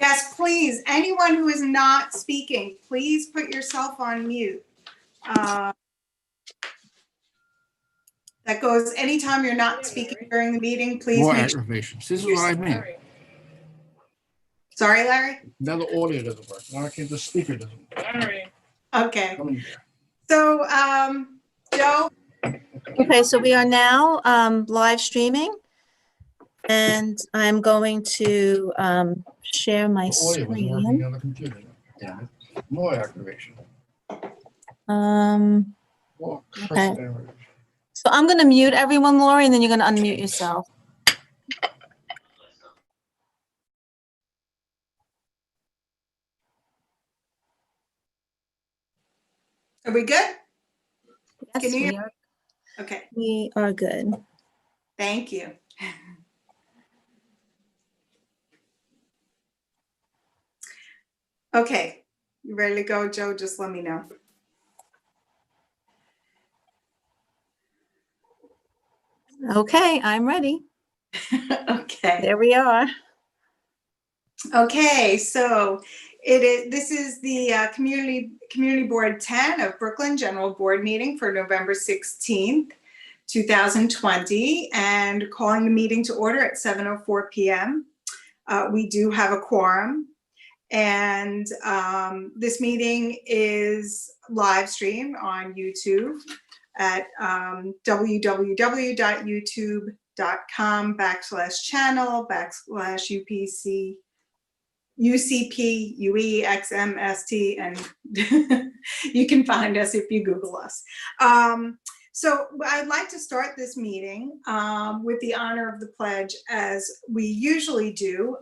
Yes, please. Anyone who is not speaking, please put yourself on mute. That goes anytime you're not speaking during the meeting, please More make sure. aggravations. This is what I mean. Sorry, Larry? Now the audio doesn't work. Now I can't, the speaker doesn't work. Sorry. Okay. Come in here. So, Joe? Okay, so we are now live streaming, and I'm going to share my The audio wasn't working screen. on the computer. Damn it. More aggravation. More cursed Okay. aggravation. So I'm going to mute everyone, Lori, and then you're going to unmute yourself. Are we good? Yes, Can you hear? we are. Okay, We are good. thank you. Okay, you ready to go, Joe? Just let me know. Okay, I'm ready. Okay. There we are. Okay, so this is the Community Board 10 of Brooklyn General Board meeting for November 16th, 2020, and calling the meeting to order at 7:04 p.m. We do have a quorum, and this meeting is live streamed on YouTube at www.youtube.com/channel/UCP UEXMST, and you can find us if you Google us. So I'd like to start this meeting with the honor of the pledge, as we usually do.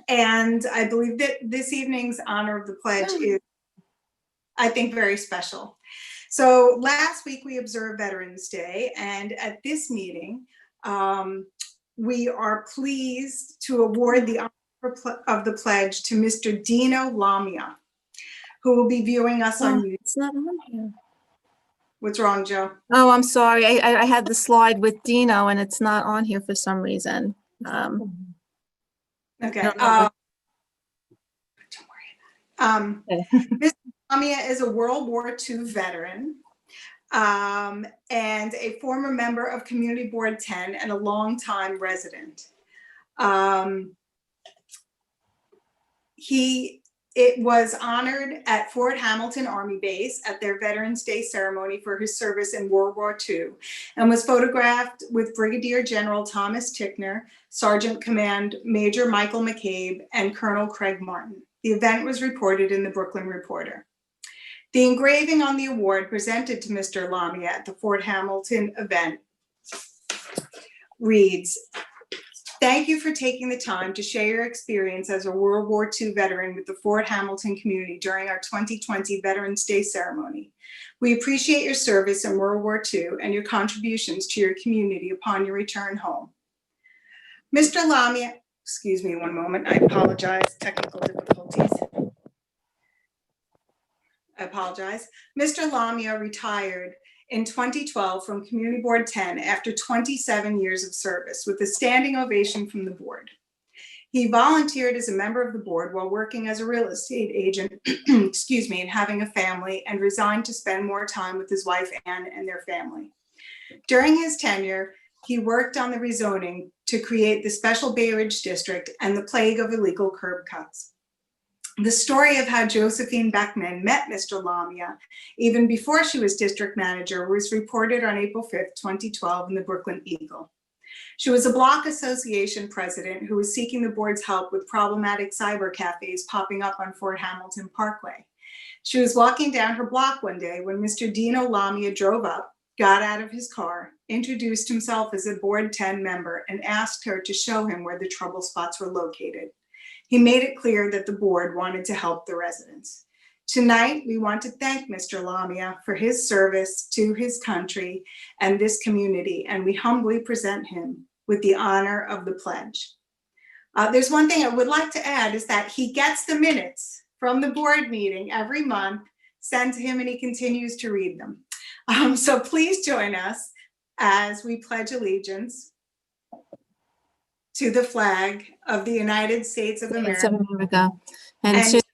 And I believe that this evening's honor of the pledge is, I think, very special. So last week we observed Veterans Day, and at this meeting, we are pleased to award the honor of the pledge to Mr. Dino Lamia, who will be viewing us on YouTube. It's not on here. What's wrong, Joe? Oh, I'm sorry. I had the slide with Dino, and it's not on here for some reason. Okay. don't know Don't worry about it. Mr. Lamia is a World War II veteran and a former member of Community Board 10 and a longtime resident. It was honored at Fort Hamilton Army Base at their Veterans Day ceremony for his service in World War II, and was photographed with Brigadier General Thomas Tickner, Sergeant Command Major Michael McCabe, and Colonel Craig Martin. The event was reported in the Brooklyn Reporter. The engraving on the award presented to Mr. Lamia at the Fort Hamilton event reads, "Thank you for taking the time to share your experience as a World War II veteran with the Fort Hamilton community during our 2020 Veterans Day ceremony. We appreciate your service in World War II and your contributions to your community upon your return home." Mr. Lamia, excuse me one moment, I apologize, technical difficulties. I apologize. Mr. Lamia retired in 2012 from Community Board 10 after 27 years of service with a standing ovation from the board. He volunteered as a member of the board while working as a real estate agent, excuse me, and having a family, and resigned to spend more time with his wife, Ann, and their family. During his tenure, he worked on the rezoning to create the Special Bay Ridge District and the plague of illegal curb cuts. The story of how Josephine Beckman met Mr. Lamia, even before she was district manager, was reported on April 5th, 2012 in the Brooklyn Eagle. She was a block association president who was seeking the board's help with problematic cyber cafes popping up on Fort Hamilton Parkway. She was walking down her block one day when Mr. Dino Lamia drove up, got out of his car, introduced himself as a Board 10 member, and asked her to show him where the trouble spots were located. He made it clear that the board wanted to help the residents. Tonight, we want to thank Mr. Lamia for his service to his country and this community, and we humbly present him with the honor of the pledge. There's one thing I would like to add, is that he gets the minutes from the board meeting every month sent to him, and he continues to read them. So please join us as we pledge allegiance to the flag of the United States of States of America America, and and to to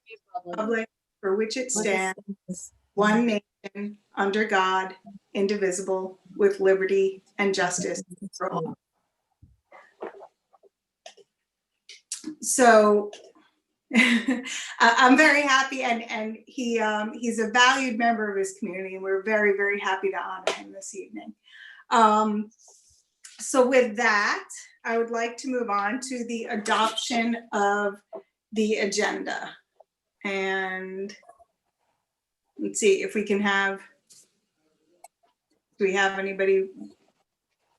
the republic for which it stands, stands one nation, under God, indivisible, with liberty and justice for all. So I'm very happy, and he's a valued member of his community, and we're very, very happy to honor him this evening. So with that, I would like to move on to the adoption of the agenda. And let's see if we can have, do we have anybody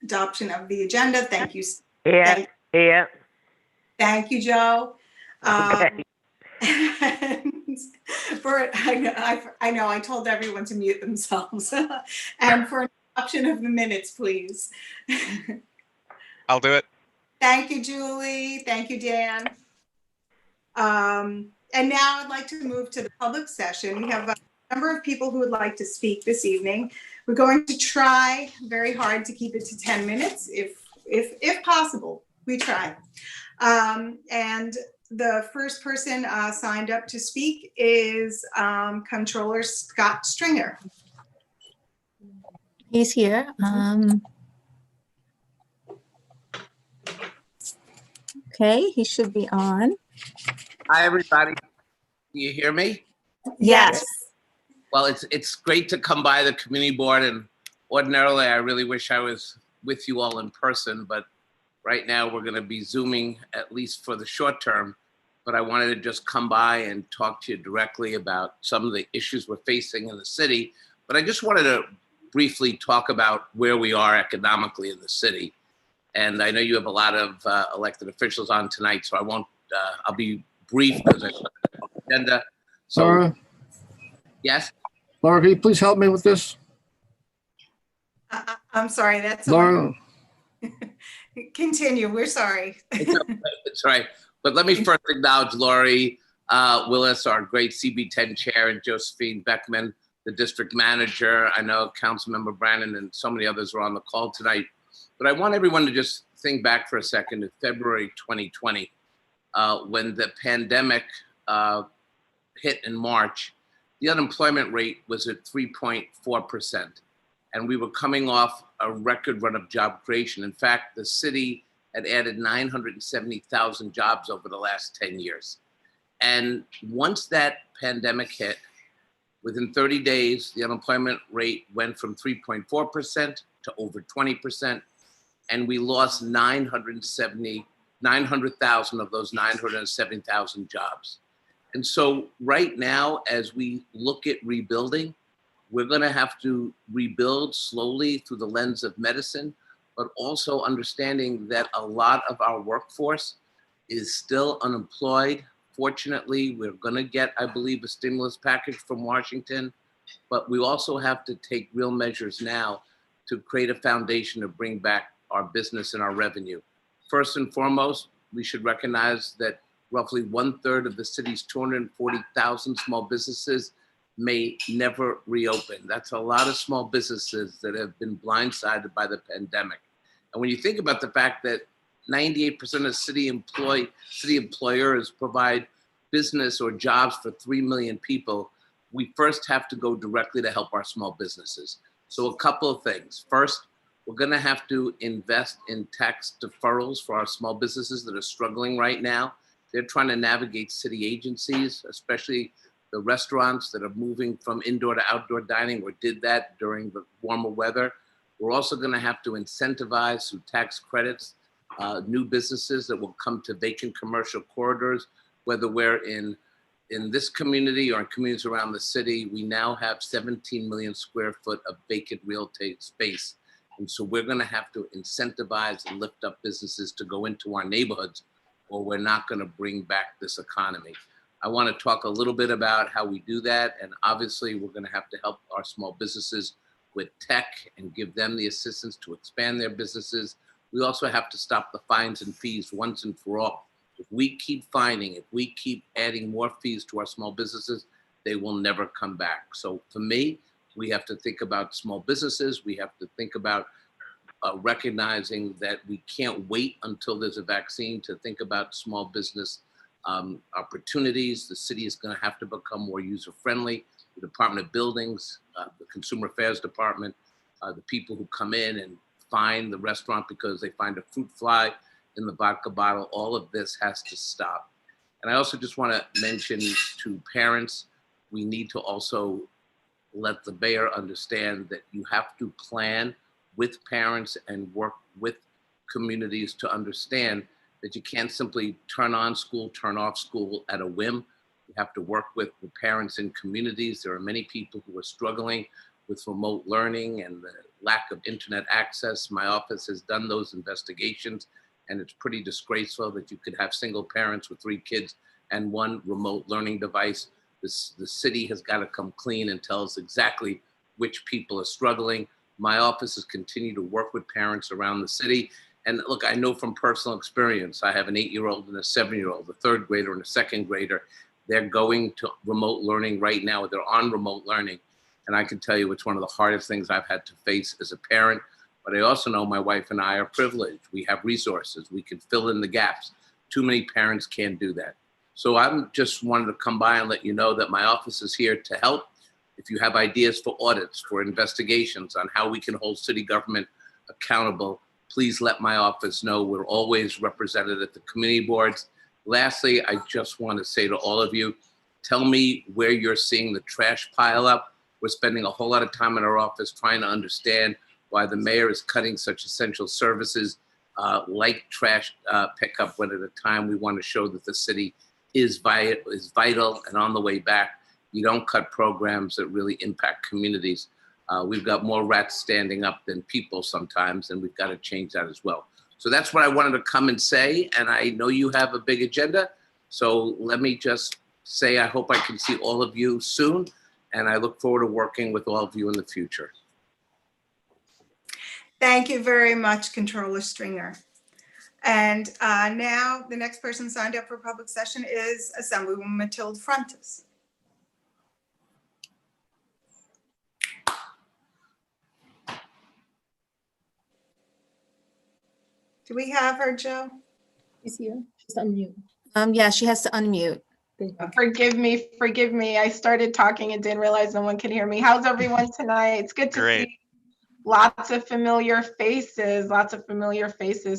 adoption of the agenda? Thank you. Yeah, yeah. Thank you, Joe. Okay. And for, I know, I told everyone to mute themselves. And for adoption of the minutes, please. I'll do it. Thank you, Julie. Thank you, Dan. And now I'd like to move to the public session. We have a number of people who would like to speak this evening. We're going to try very hard to keep it to 10 minutes, if possible. We try. And the first person signed up to speak is Controller Scott Stringer. he's here. Okay, he should be on. Hi, everybody. Can you hear me? Yes. Well, it's great to come by the community board, and ordinarily, I really wish I was with you all in person, but right now we're going to be Zooming, at least for the short term. But I wanted to just come by and talk to you directly about some of the issues we're facing in the city. But I just wanted to briefly talk about where we are economically in the city. And I know you have a lot of elected officials on tonight, so I won't, I'll be brief because I put it on the agenda. So, Laura, yes? Laura, can you please help me with this? I'm sorry, that's Laura, continue. We're sorry. That's right. But let me first acknowledge Lori Willis, our great CB10 chair, and Josephine Beckman, the district manager. I know Councilmember Bran and so many others are on the call tonight. But I want everyone to just think back for a second to February 2020, when the pandemic hit in March. The unemployment rate was at 3.4%. And we were coming off a record run of job creation. In fact, the city had added 970,000 jobs over the last 10 years. And once that pandemic hit, within 30 days, the unemployment rate went from 3.4% to over 20%. And we lost 900,000 of those 970,000 jobs. And so right now, as we look at rebuilding, we're going to have to rebuild slowly through the lens of medicine, but also understanding that a lot of our workforce is still unemployed. Fortunately, we're going to get, I believe, a stimulus package from Washington, but we also have to take real measures now to create a foundation to bring back our business and our revenue. First and foremost, we should recognize that roughly 1/3 of the city's 240,000 small businesses may never reopen. That's a lot of small businesses that have been blindsided by the pandemic. And when you think about the fact that 98% of city employers provide business or jobs for 3 million people, we first have to go directly to help our small businesses. So a couple of things. First, we're gonna have to invest in tax deferrals for our small businesses that are struggling right now. They're trying to navigate city agencies, especially the restaurants that are moving from indoor to outdoor dining, or did that during the warmer weather. We're also going to have to incentivize through tax credits new businesses that will come to vacant commercial corridors, whether we're in this community or in communities around the city. We now have 17 million square foot of vacant real estate space. And so we're going to have to incentivize and lift up businesses to go into our neighborhoods, or we're not going to bring back this economy. I want to talk a little bit about how we do that. And obviously, we're going to have to help our small businesses with tech and give them the assistance to expand their businesses. We also have to stop the fines and fees once and for all. If we keep fining, if we keep adding more fees to our small businesses, they will never come back. So for me, we have to think about small businesses. We have to think about recognizing that we can't wait until there's a vaccine to think about small business opportunities. The city is going to have to become more user-friendly. The Department of Buildings, the Consumer Affairs Department, the people who come in and find the restaurant because they find a fruit fly in the vodka bottle, all of this has to stop. And I also just want to mention to parents, we need to also let the mayor understand that you have to plan with parents and work with communities to understand that you can't simply turn on school, turn off school at a whim. You have to work with the parents in communities. There are many people who are struggling with remote learning and the lack of internet access. My office has done those investigations, and it's pretty disgraceful that you could have single parents with 3 kids and 1 remote learning device. The city has got to come clean and tell us exactly which people are struggling. My office has continued to work with parents around the city. And look, I know from personal experience, I have an 8-year-old and a 7-year-old, a 3rd grader and a 2nd grader. They're going to remote learning right now. They're on remote learning. And I can tell you it's one of the hardest things I've had to face as a parent. But I also know my wife and I are privileged. We have resources. We can fill in the gaps. Too many parents can't do that. So I'm just wanted to come by and let you know that my office is here to help. If you have ideas for audits, for investigations on how we can hold city government accountable, please let my office know. We're always represented at the community boards. Lastly, I just want to say to all of you, tell me where you're seeing the trash pile up. We're spending a whole lot of time in our office trying to understand why the mayor is cutting such essential services like trash pickup, when at a time we want to show that the city is vital and on the way back. You don't cut programs that really impact communities. We've got more rats standing up than people sometimes, and we've got to change that as well. So that's what I wanted to come and say, and I know you have a big agenda. So let me just say I hope I can see all of you soon, and I look forward to working with all of you in the future. Thank you very much, Controller Stringer. And now the next person signed up for public session is Assemblywoman Matilde Frontis. Do we have her, Joe? She's here. She's on mute. Yeah, she has to unmute. Forgive me. I started talking and didn't realize no one could hear me. How's everyone tonight? It's good to Great. see lots of familiar faces,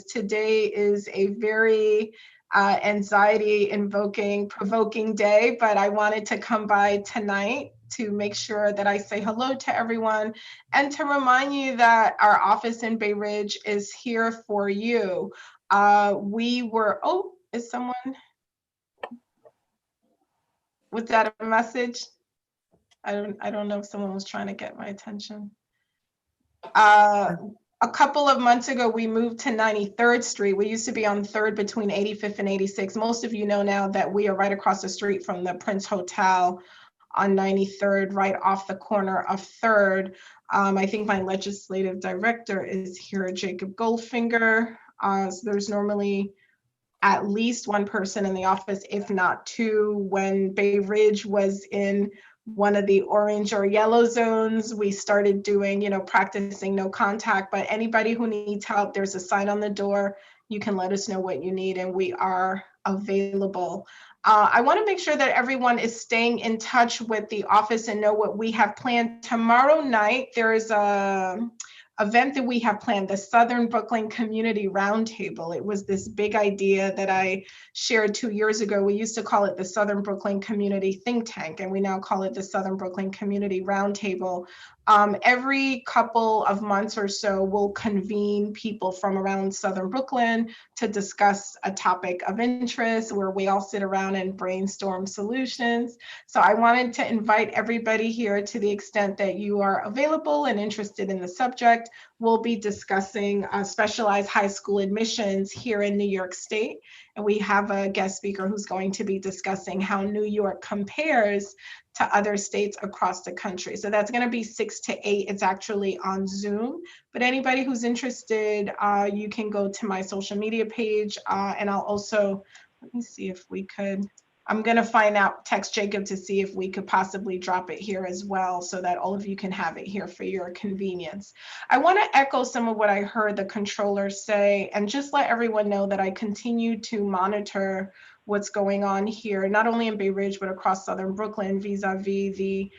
Today is a very anxiety-invoking, provoking day, but I wanted to come by tonight to make sure that I say hello to everyone and to remind you that our office in Bay Ridge is here for you. Is someone, was that a message? I don't know if someone was trying to get my attention. A couple of months ago, we moved to 93rd Street. We used to be on 3rd between 85th and 86th. Most of you know now that we are right across the street from the Prince Hotel on 93rd, right off the corner of 3rd. I think my legislative director is here, Jacob Goldfinger. So there's normally at least 1 person in the office, if not 2. When Bay Ridge was in one of the orange or yellow zones, we started doing, practicing no contact, but anybody who needs help, there's a sign on the door. You can let us know what you need and we are available. I want to make sure that everyone is staying in touch with the office and know what we have planned. Tomorrow night, there is a event that we have planned, the Southern Brooklyn Community Roundtable. It was this big idea that I shared 2 years ago. We used to call it the Southern Brooklyn Community Think Tank, and we now call it the Southern Brooklyn Community Roundtable. Every couple of months or so, we'll convene people from around Southern Brooklyn to discuss a topic of interest where we all sit around and brainstorm solutions. So I wanted to invite everybody here to the extent that you are available and interested in the subject. We'll be discussing specialized high school admissions here in New York State. And we have a guest speaker who's going to be discussing how New York compares to other states across the country. So that's going to be 6 to 8. It's actually on Zoom. But anybody who's interested, you can go to my social media page. And I'll also, let me see if we could, I'm going to find out, text Jacob to see if we could possibly drop it here as well so that all of you can have it here for your convenience. I want to echo some of what I heard the controller say and just let everyone know that I continue to monitor what's going on here, not only in Bay Ridge, but across Southern Brooklyn vis-a-vis the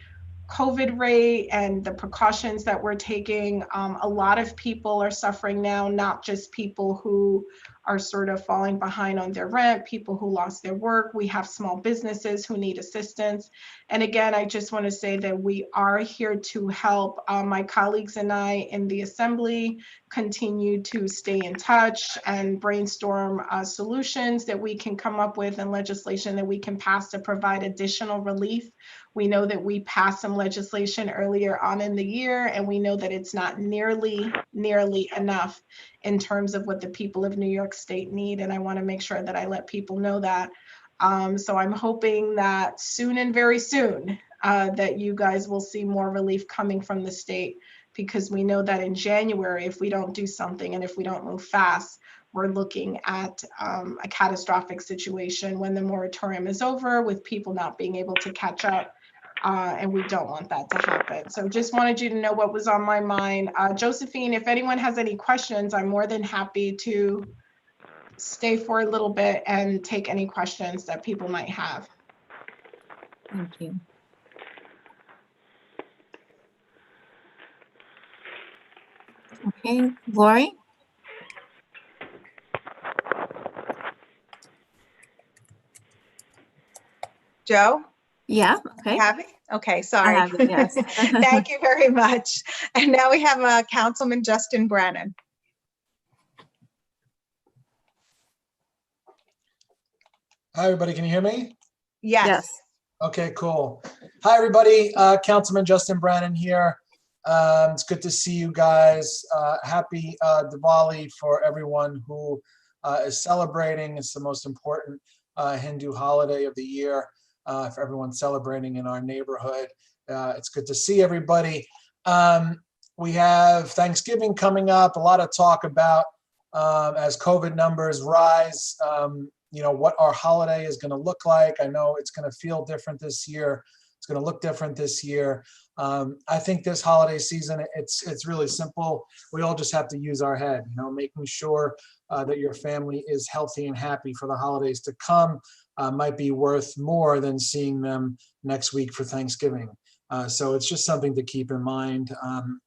COVID rate and the precautions that we're taking. A lot of people are suffering now, not just people who are sort of falling behind on their rent, people who lost their work. We have small businesses who need assistance. And again, I just want to say that we are here to help. My colleagues and I in the Assembly continue to stay in touch and brainstorm solutions that we can come up with and legislation that we can pass to provide additional relief. We know that we passed some legislation earlier on in the year, and we know that it's not nearly enough in terms of what the people of New York State need. And I want to make sure that I let people know that. So I'm hoping that soon and very soon that you guys will see more relief coming from the state, because we know that in January, if we don't do something and if we don't move fast, we're looking at a catastrophic situation when the moratorium is over, with people not being able to catch up. And we don't want that to happen. So just wanted you to know what was on my mind. Josephine, if anyone has any questions, I'm more than happy to stay for a little bit and take any questions that people might have. Thank you. Okay, Lori? Joe? Yeah, okay. Have it? Okay, I sorry. have it, yes. Thank you very much. And now we have Councilman Justin Brannan. Hi, everybody. Can you hear me? Yes. Yes. Okay, cool. Hi, everybody. Councilman Justin Brannan here. It's good to see you guys. Happy Diwali for everyone who is celebrating. It's the most important Hindu holiday of the year for everyone celebrating in our neighborhood. It's good to see everybody. We have Thanksgiving coming up. A lot of talk about as COVID numbers rise, what our holiday is going to look like. I know it's going to feel different this year. It's going to look different this year. I think this holiday season, it's really simple. We all just have to use our head, making sure that your family is healthy and happy for the holidays to come might be worth more than seeing them next week for Thanksgiving. So it's just something to keep in mind.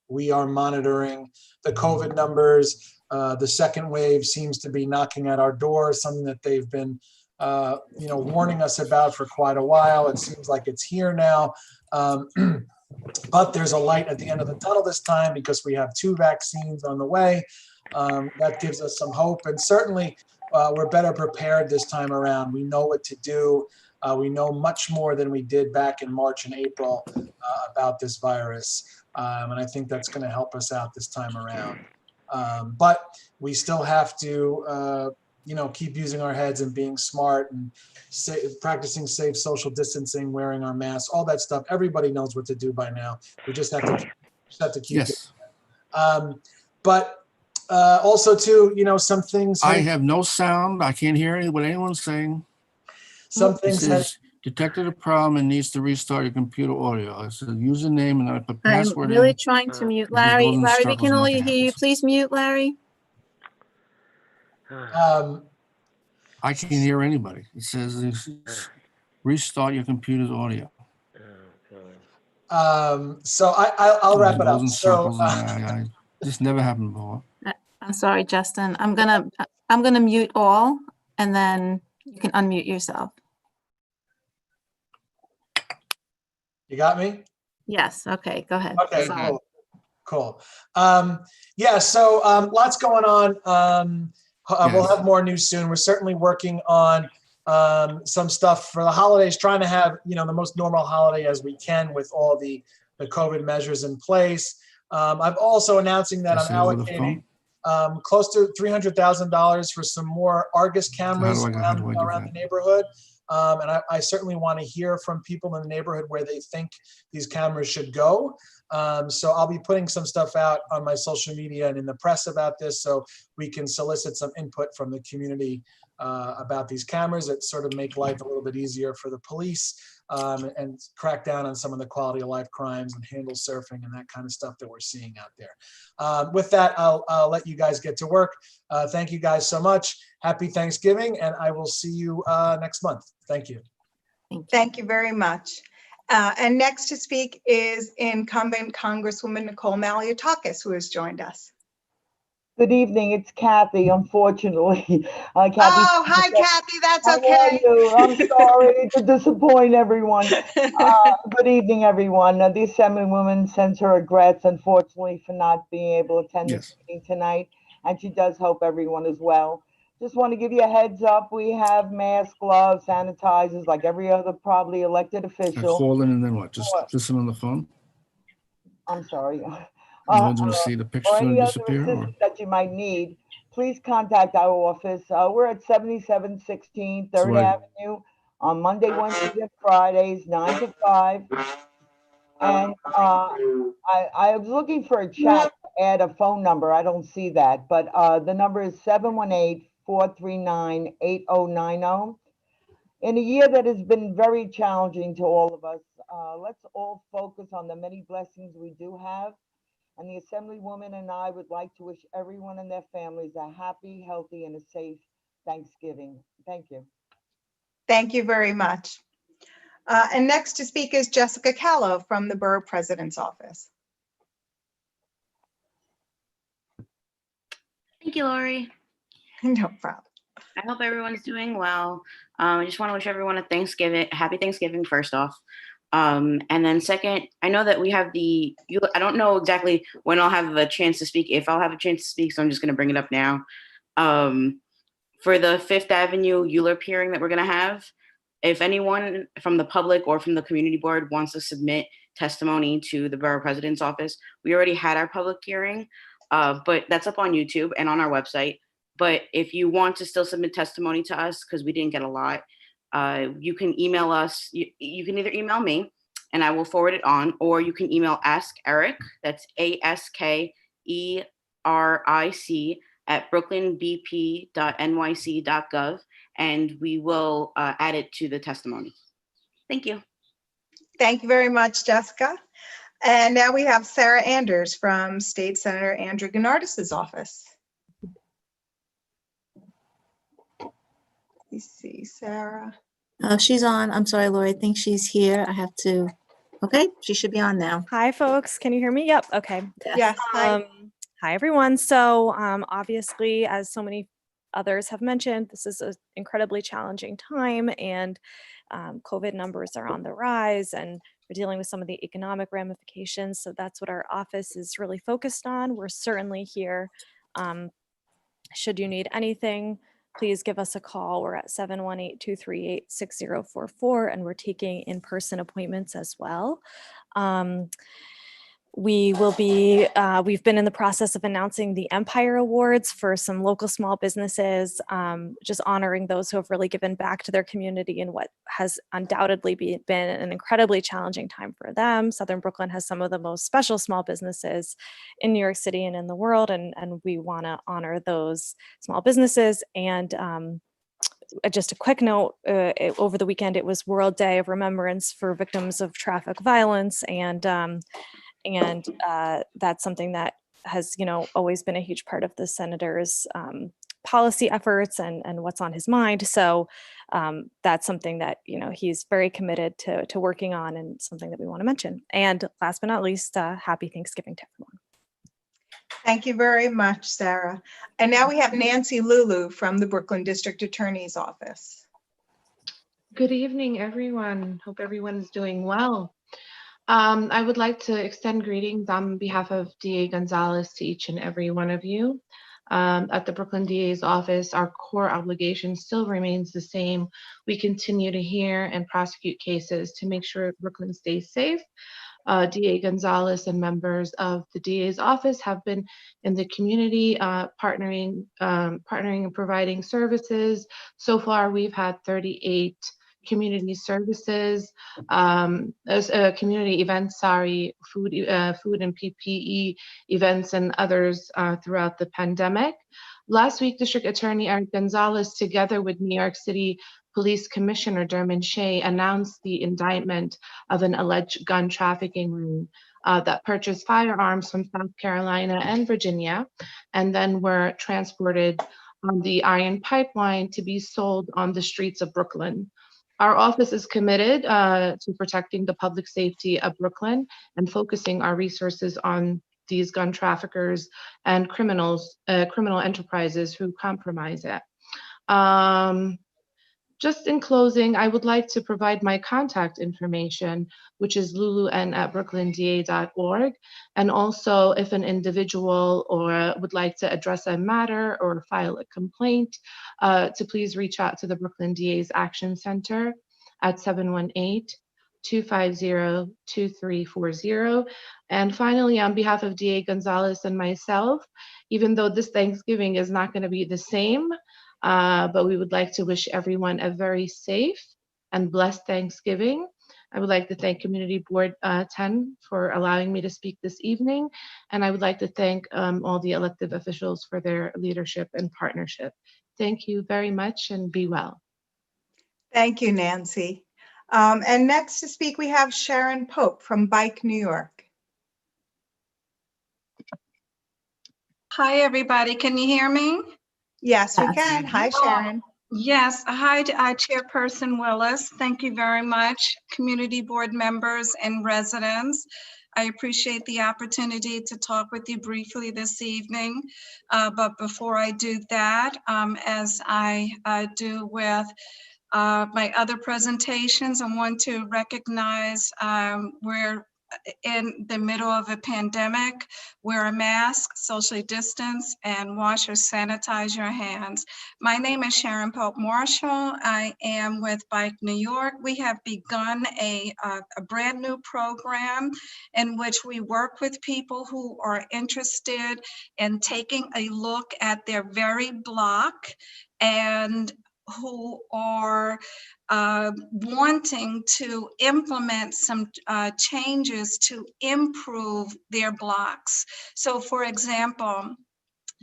We are monitoring the COVID numbers. The second wave seems to be knocking at our door, something that they've been warning us about for quite a while. It seems like it's here now. But there's a light at the end of the tunnel this time because we have 2 vaccines on the way. That gives us some hope. And certainly we're better prepared this time around. We know what to do. We know much more than we did back in March and April about this virus. And I think that's going to help us out this time around. But we still have to, keep using our heads and being smart and practicing safe social distancing, wearing our masks, all that stuff. Everybody knows what to do by now. We just have to keep Yes. it. But also too, some things. I have no sound. I can't hear what anyone's saying. Some It things. says detected a problem and needs to restart your computer audio. I said username and I put I'm password really in. trying to mute It just Larry. goes in Larry, we circles can and only nothing hear you. happens. Please mute Larry. I can't hear anybody. It says restart your computer's audio. So I'll wrap it goes up. in So circles. This never happened before. I'm sorry, Justin. I'm gonna mute all, and then you can unmute yourself. you got me? Yes. Okay. Go ahead. Okay, Sorry. cool. So lots going on. We'll have more news soon. We're certainly working on some stuff for the holidays, trying to have the most normal holiday as we can with all the COVID measures in place. I'm also announcing that I'm allocating close to $300,000 for some more Argus cameras around the neighborhood. And I certainly want to hear from people in the neighborhood where they think these cameras should go. So I'll be putting some stuff out on my social media and in the press about this so we can solicit some input from the community about these cameras that sort of make life a little bit easier for the police and crack down on some of the quality of life crimes and handle surfing and that kind of stuff that we're seeing out there. With that, I'll let you guys get to work. Thank you guys so much. Happy Thanksgiving, and I will see you next month. Thank you. Thank you very much. And next to speak is incumbent Congresswoman Nicole Malliotakis, who has joined us. Good evening, it's Kathy, unfortunately. Kathy, Oh, hi, Kathy. That's how okay. are you? I'm sorry to disappoint everyone. Good evening, everyone. The Assemblywoman sends her regrets, unfortunately, for not being able to attend this meeting tonight, and she does hope everyone is well. Just want to give you a heads up. We have masks, gloves, sanitizers, like every other probably elected I official. call in and then what? Just listen on the phone? I'm sorry. No one's going to see the picture's Or going any to other disappear? Or? assistance that you might need, please contact our office. We're at 7716 3rd Avenue on Monday, Wednesdays, and Fridays, 9 to 5. And I was looking for a chat to add a phone number. I don't see that, but the number is 718-439-8090. In a year that has been very challenging to all of us, let's all focus on the many blessings we do have. And the Assemblywoman and I would like to wish everyone and their families a happy, healthy, and a safe Thanksgiving. Thank you. Thank you very much. And next to speak is Jessica Callow from the Borough President's Office. Thank you, Lori. No problem. I hope everyone's doing well. I just want to wish everyone a happy Thanksgiving first off. And then second, I know that we have I don't know exactly when I'll have a chance to speak, if I'll have a chance to speak, so I'm just going to bring it up now. For the 5th Avenue ULURP hearing that we're going to have, if anyone from the public or from the community board wants to submit testimony to the Borough President's Office, we already had our public hearing, but that's up on YouTube and on our website. But if you want to still submit testimony to us, because we didn't get a lot, you can email us. You can either email me and I will forward it on, or you can email Ask Eric, that's ASKERIC at brooklynbp.nyc.gov, and we will add it to the testimony. Thank you. Thank you very much, Jessica. And now we have Sarah Anders from State Senator Andrew Gennardis's office. Let's see, Sarah. She's on. I'm sorry, Lori. I think she's here. I have to. Okay, she should be on now. Hi, folks. Can you hear me? Yep. Okay. Yes. Hi. Hi, everyone. So obviously, as so many others have mentioned, this is an incredibly challenging time, and COVID numbers are on the rise, and we're dealing with some of the economic ramifications. So that's what our office is really focused on. We're certainly here. Should you need anything, please give us a call. We're at 718-238-6044, and we're taking in-person appointments as well. We will be, we've been in the process of announcing the Empire Awards for some local small businesses, just honoring those who have really given back to their community in what has undoubtedly been an incredibly challenging time for them. Southern Brooklyn has some of the most special small businesses in New York City and in the world, and we want to honor those small businesses. And just a quick note, over the weekend, it was World Day of Remembrance for Victims of Traffic Violence, and that's something that has, always been a huge part of the senator's policy efforts and what's on his mind. So that's something that, he's very committed to working on, and something that we want to mention. And last but not least, happy Thanksgiving to everyone. Thank you very much, Sarah. And now we have Nancy Lulu from the Brooklyn District Attorney's Office. Good evening, everyone. Hope everyone is doing well. I would like to extend greetings on behalf of DA Gonzalez to each and every one of you. At the Brooklyn DA's office, our core obligation still remains the same. We continue to hear and prosecute cases to make sure Brooklyn stays safe. DA Gonzalez and members of the DA's office have been in the community partnering and providing services. So far, we've had 38 community services, community events, food and PPE events and others throughout the pandemic. Last week, District Attorney Eric Gonzalez, together with New York City Police Commissioner Dermot Shea, announced the indictment of an alleged gun trafficking ring that purchased firearms from South Carolina and Virginia, and then were transported on the Iron Pipeline to be sold on the streets of Brooklyn. Our office is committed to protecting the public safety of Brooklyn and focusing our resources on these gun traffickers and criminal enterprises who compromise it. Just in closing, I would like to provide my contact information, which is lulun@brooklynda.org. And also, if an individual or would like to address a matter or file a complaint, to please reach out to the Brooklyn DA's Action Center at 718-250-2340. And finally, on behalf of DA Gonzalez and myself, even though this Thanksgiving is not going to be the same, but we would like to wish everyone a very safe and blessed Thanksgiving. I would like to thank Community Board 10 for allowing me to speak this evening. And I would like to thank all the elected officials for their leadership and partnership. Thank you very much and be well. Thank you, Nancy. And next to speak, we have Sharon Pope from Bike, New York. Hi, everybody. Can you hear me? Yes, we can. Hi, Sharon. Yes. Hi, Chairperson Willis. Thank you very much, community board members and residents. I appreciate the opportunity to talk with you briefly this evening. But before I do that, as I do with my other presentations, I want to recognize we're in the middle of a pandemic. Wear a mask, socially distance, and wash or sanitize your hands. My name is Sharon Pope-Marshall. I am with Bike New York. We have begun a brand new program in which we work with people who are interested in taking a look at their very block and who are wanting to implement some changes to improve their blocks. So for example,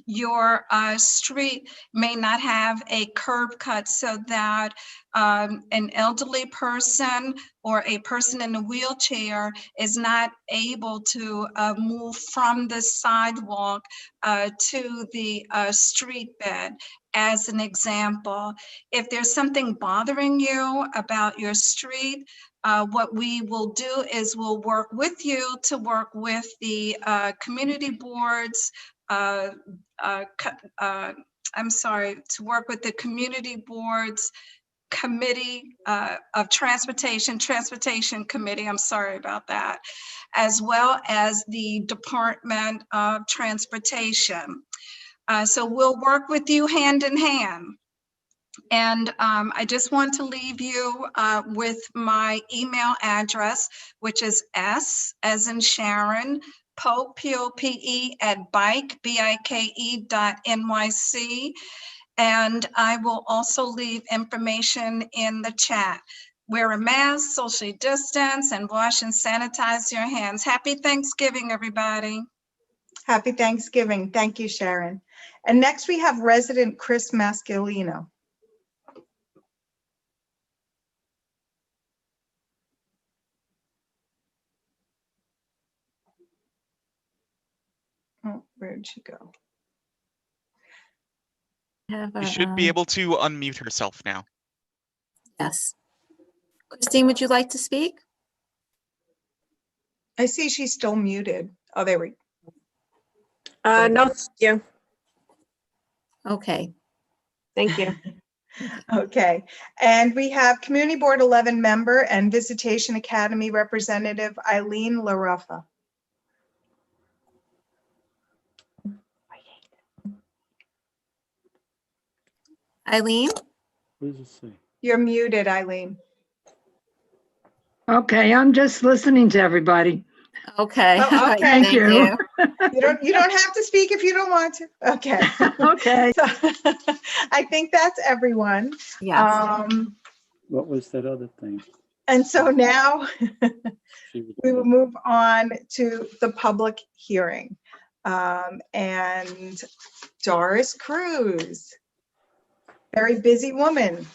your street may not have a curb cut so that an elderly person or a person in a wheelchair is not able to move from the sidewalk to the street bed. As an example, if there's something bothering you about your street, what we will do is we'll work with you to work with the community boards, to work with the community boards committee of transportation committee, I'm sorry about that, as well as the Department of Transportation. So we'll work with you hand in hand. And I just want to leave you with my email address, which is S as in Sharon, Pope, P-O-P-E @bike, BIKE.NYC. And I will also leave information in the chat. Wear a mask, socially distance, and wash and sanitize your hands. Happy Thanksgiving, everybody. Happy Thanksgiving. Thank you, Sharon. And next we have resident Chris Mascalino. Oh, where'd she go? You should be able to unmute herself now. Yes. Christine, would you like to speak? I see she's still muted. Oh, there we go. No, thank you. Okay. Thank you. Okay, and we have Community Board 11 member and Visitation Academy representative Eileen LaRuffa. Eileen? You're muted, Eileen. Okay, I'm just listening to everybody. Okay. Oh, okay. Thank you. You don't have to speak if you don't want to. Okay. Okay. So, I think that's everyone. Yes. What was that other thing? And so now we will move on to the public hearing. And Doris Cruz, very busy woman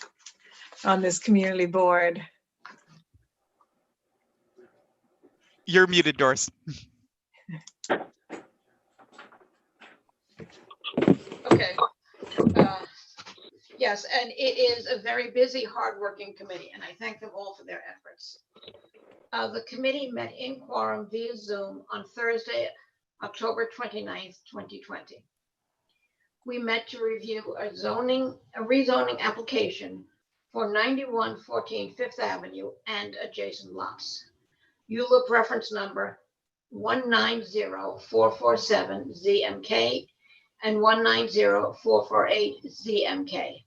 on this community board. You're muted, Doris. Okay. Yes, and it is a very busy, hardworking committee, and I thank them all for their efforts. The committee met in quorum via Zoom on Thursday, October 29th, 2020. We met to review a rezoning application for 9114 Fifth Avenue and adjacent lots. ULIP reference number 190447ZMK and 190448ZMK.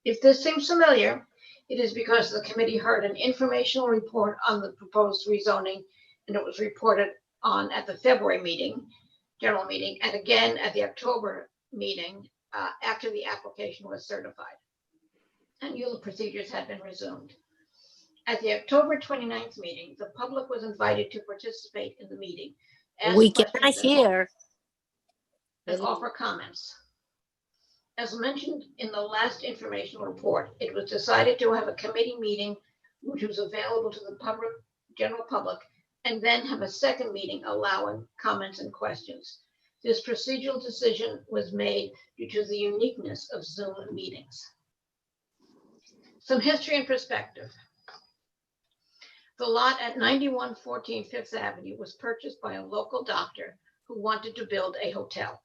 If this seems familiar, it is because the committee heard an informational report on the proposed rezoning, and it was reported on at the February general meeting, and again at the October meeting after the application was certified and ULIP procedures had been resumed. At the October 29th meeting, the public was invited to participate in the meeting. We cannot hear. And offer comments. As mentioned in the last informational report, it was decided to have a committee meeting which was available to the general public, and then have a second meeting allowing comments and questions. This procedural decision was made due to the uniqueness of Zoom meetings. Some history and perspective. The lot at 9114 Fifth Avenue was purchased by a local doctor who wanted to build a hotel.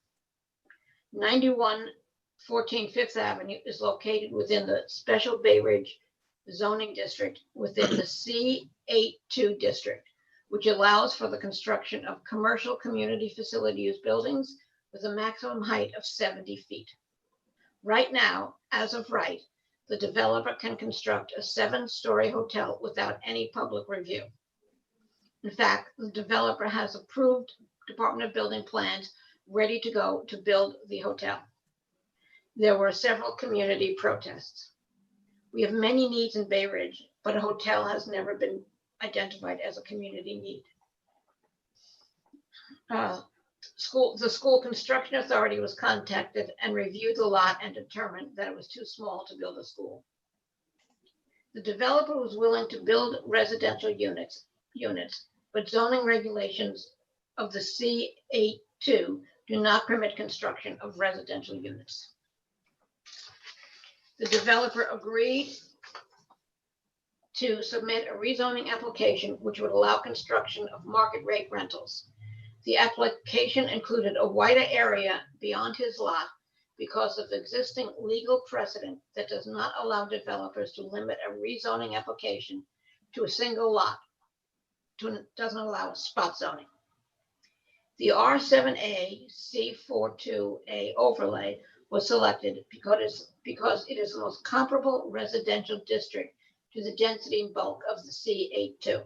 9114 Fifth Avenue is located within the Special Bay Ridge zoning district within the C82 district, which allows for the construction of commercial community facility use buildings with a maximum height of 70 feet. Right now, as of right, the developer can construct a 7-story hotel without any public review. In fact, the developer has approved Department of Building plans ready to go to build the hotel. There were several community protests. We have many needs in Bay Ridge, but a hotel has never been identified as a community need. The school construction authority was contacted and reviewed the lot and determined that it was too small to build a school. The developer was willing to build residential units, but zoning regulations of the C82 do not permit construction of residential units. The developer agreed to submit a rezoning application which would allow construction of market rate rentals. The application included a wider area beyond his lot because of existing legal precedent that does not allow developers to limit a rezoning application to a single lot, doesn't allow spot zoning. The R7A C42A overlay was selected because it is the most comparable residential district to the density and bulk of the C82.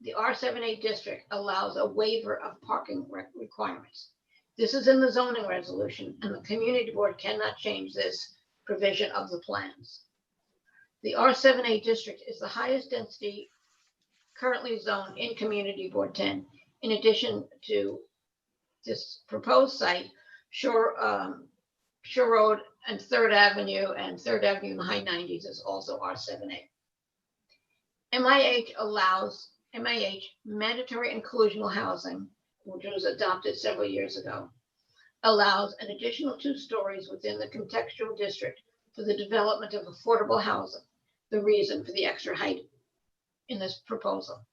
The R7A district allows a waiver of parking requirements. This is in the zoning resolution, and the community board cannot change this provision of the plans. The R7A district is the highest density currently zoned in Community Board 10. In addition to this proposed site, Shore Road and 3rd Avenue and 3rd Avenue in the high 90s is also R7A. MIH, mandatory inclusional housing, which was adopted several years ago, allows an additional 2 stories within the contextual district for the development of affordable housing, the reason for the extra height in this proposal.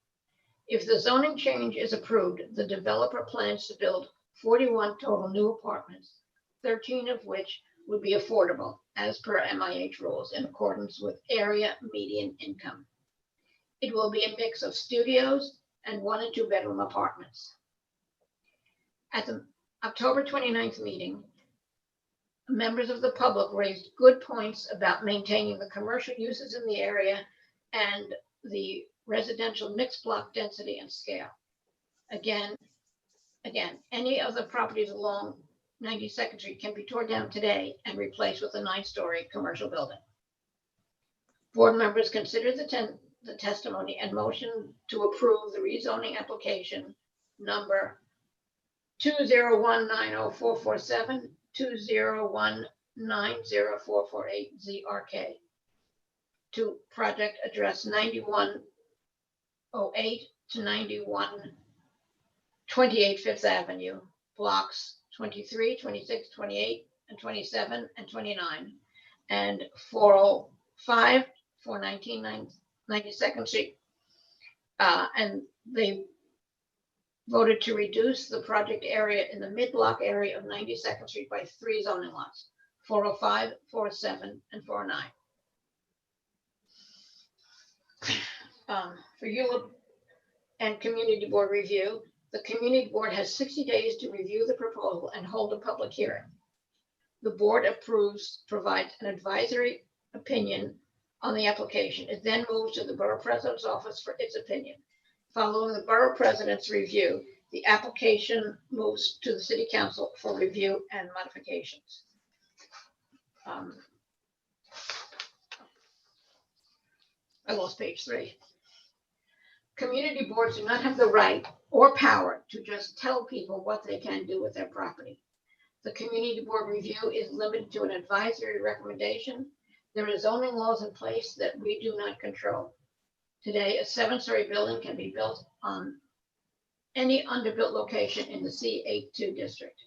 If the zoning change is approved, the developer plans to build 41 total new apartments, 13 of which would be affordable as per MIH rules in accordance with area median income. It will be a mix of studios and 1 and 2 bedroom apartments. At the October 29th meeting, members of the public raised good points about maintaining the commercial uses in the area and the residential mixed block density and scale. Again, any of the properties along 92nd Street can be torn down today and replaced with a 9-story commercial building. Board members considered the testimony and motion to approve the rezoning application number 201904447, 201904448 to project address 9108 to 9128 Fifth Avenue, blocks 23, 26, 28, and 27, and 29, and 405, 419, 92nd Street. And they voted to reduce the project area in the mid-block area of 92nd Street by 3 zoning lots, 405, 407, and 409. For you and community board review, the community board has 60 days to review the proposal and hold a public hearing. The board provides an advisory opinion on the application. It then moves to the borough president's office for its opinion. Following the borough president's review, the application moves to the city council for review and modifications. I lost page 3. Community boards do not have the right or power to just tell people what they can do with their property. The community board review is limited to an advisory recommendation. There are zoning laws in place that we do not control. Today, a 7-story building can be built on any underbuilt location in the C82 district.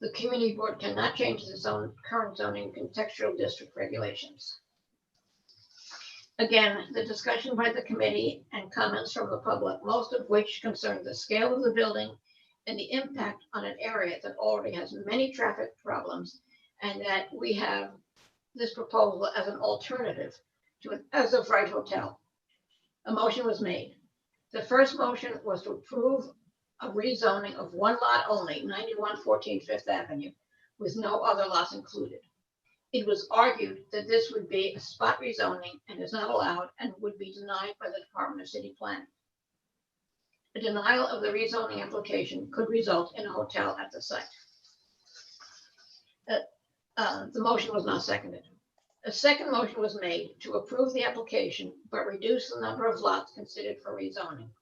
The community board cannot change the current zoning contextual district regulations. Again, the discussion by the committee and comments from the public, most of which concern the scale of the building and the impact on an area that already has many traffic problems, and that we have this proposal as an alternative to an as-of-right hotel. A motion was made. The first motion was to approve a rezoning of one lot only, 9114 Fifth Avenue, with no other lots included. It was argued that this would be a spot rezoning and is not allowed and would be denied by the Department of City Planning. A denial of the rezoning application could result in a hotel at the site. The motion was not seconded. A second motion was made to approve the application, but reduce the number of lots considered for rezoning.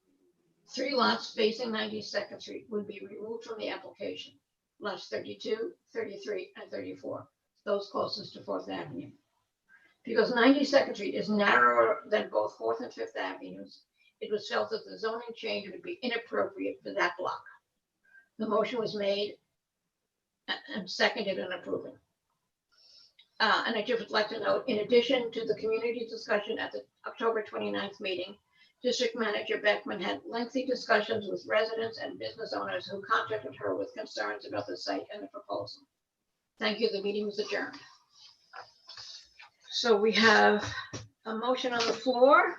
3 lots facing 92nd Street would be removed from the application. Lots 32, 33, and 34, those closest to 4th Avenue. Because 92nd Street is narrower than both 4th and 5th Avenues, it was felt that the zoning change would be inappropriate for that block. The motion was made and seconded and approving. And I just would like to note, in addition to the community discussion at the October 29th meeting, District Manager Beckman had lengthy discussions with residents and business owners who contacted her with concerns about the site and the proposal. Thank you. The meeting was adjourned. So we have a motion on the floor.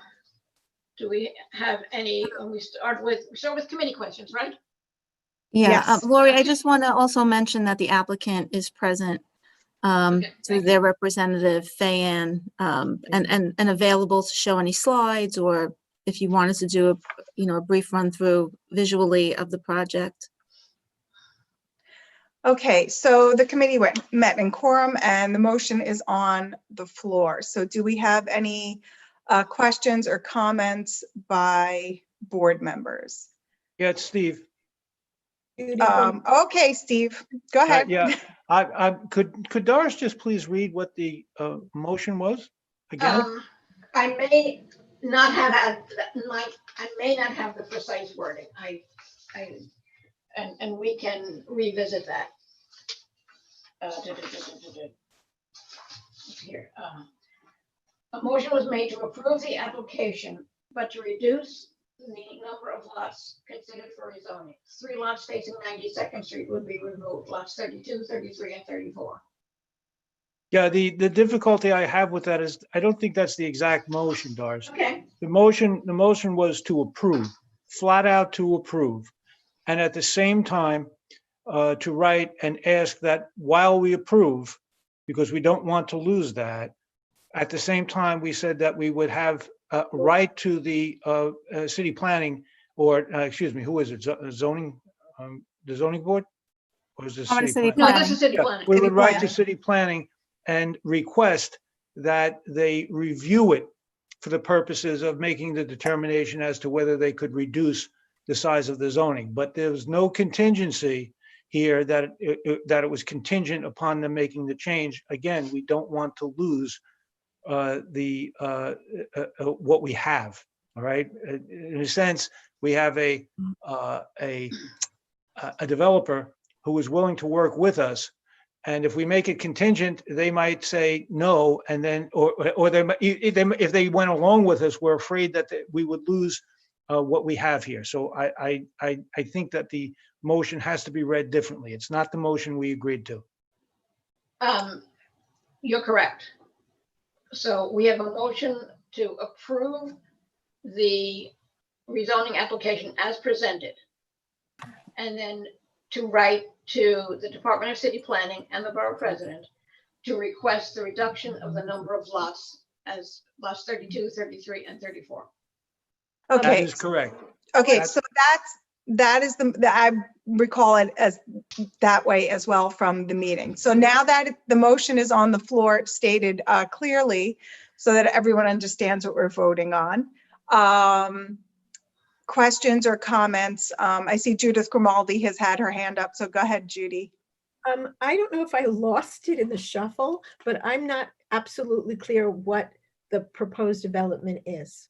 Do we have any? We start with committee questions, right? Yeah, Yes. Lori, I just want to also mention that the applicant is present through their representative, Fayan, and available to show any slides, or if you wanted to do a brief run through visually of the project. Okay, so the committee met in quorum and the motion is on the floor. So do we have any questions or comments by board members? Yeah, it's Steve. Okay, Steve, go ahead. Yeah, could Doris just please read what the motion was again? I may not have the precise wording. And we can revisit that. Here, a motion was made to approve the application, but to reduce the number of lots considered for rezoning. 3 lots facing 92nd Street would be removed, lots 32, 33, and 34. Yeah, the difficulty I have with that is I don't think that's the exact motion, Doris. Okay. The motion was to approve, flat out to approve, and at the same time to write and ask that while we approve, because we don't want to lose that, at the same time we said that we would have a right to the city planning, or excuse me, who is it? Zoning, the zoning board, or is this city planning? No, this is city planning. We would write to city planning and request that they review it for the purposes of making the determination as to whether they could reduce the size of the zoning, but there was no contingency here that it was contingent upon them making the change. Again, we don't want to lose what we have. All right. In a sense, we have a developer who is willing to work with us. And if we make it contingent, they might say no, and then, or they might, if they went along with us, we're afraid that we would lose what we have here. So I think that the motion has to be read differently. It's not the motion we agreed to. You're correct. So we have a motion to approve the rezoning application as presented, and then to write to the Department of City Planning and the Borough President to request the reduction of the number of lots as lots 32, 33, and 34. That Okay, is correct. okay, That's- so that is I recall it as that way as well from the meeting. So now that the motion is on the floor, it's stated clearly so that everyone understands what we're voting on. Questions or comments? I see Judith Grimaldi has had her hand up, so go ahead, Judy. I don't know if I lost it in the shuffle, but I'm not absolutely clear what the proposed development is.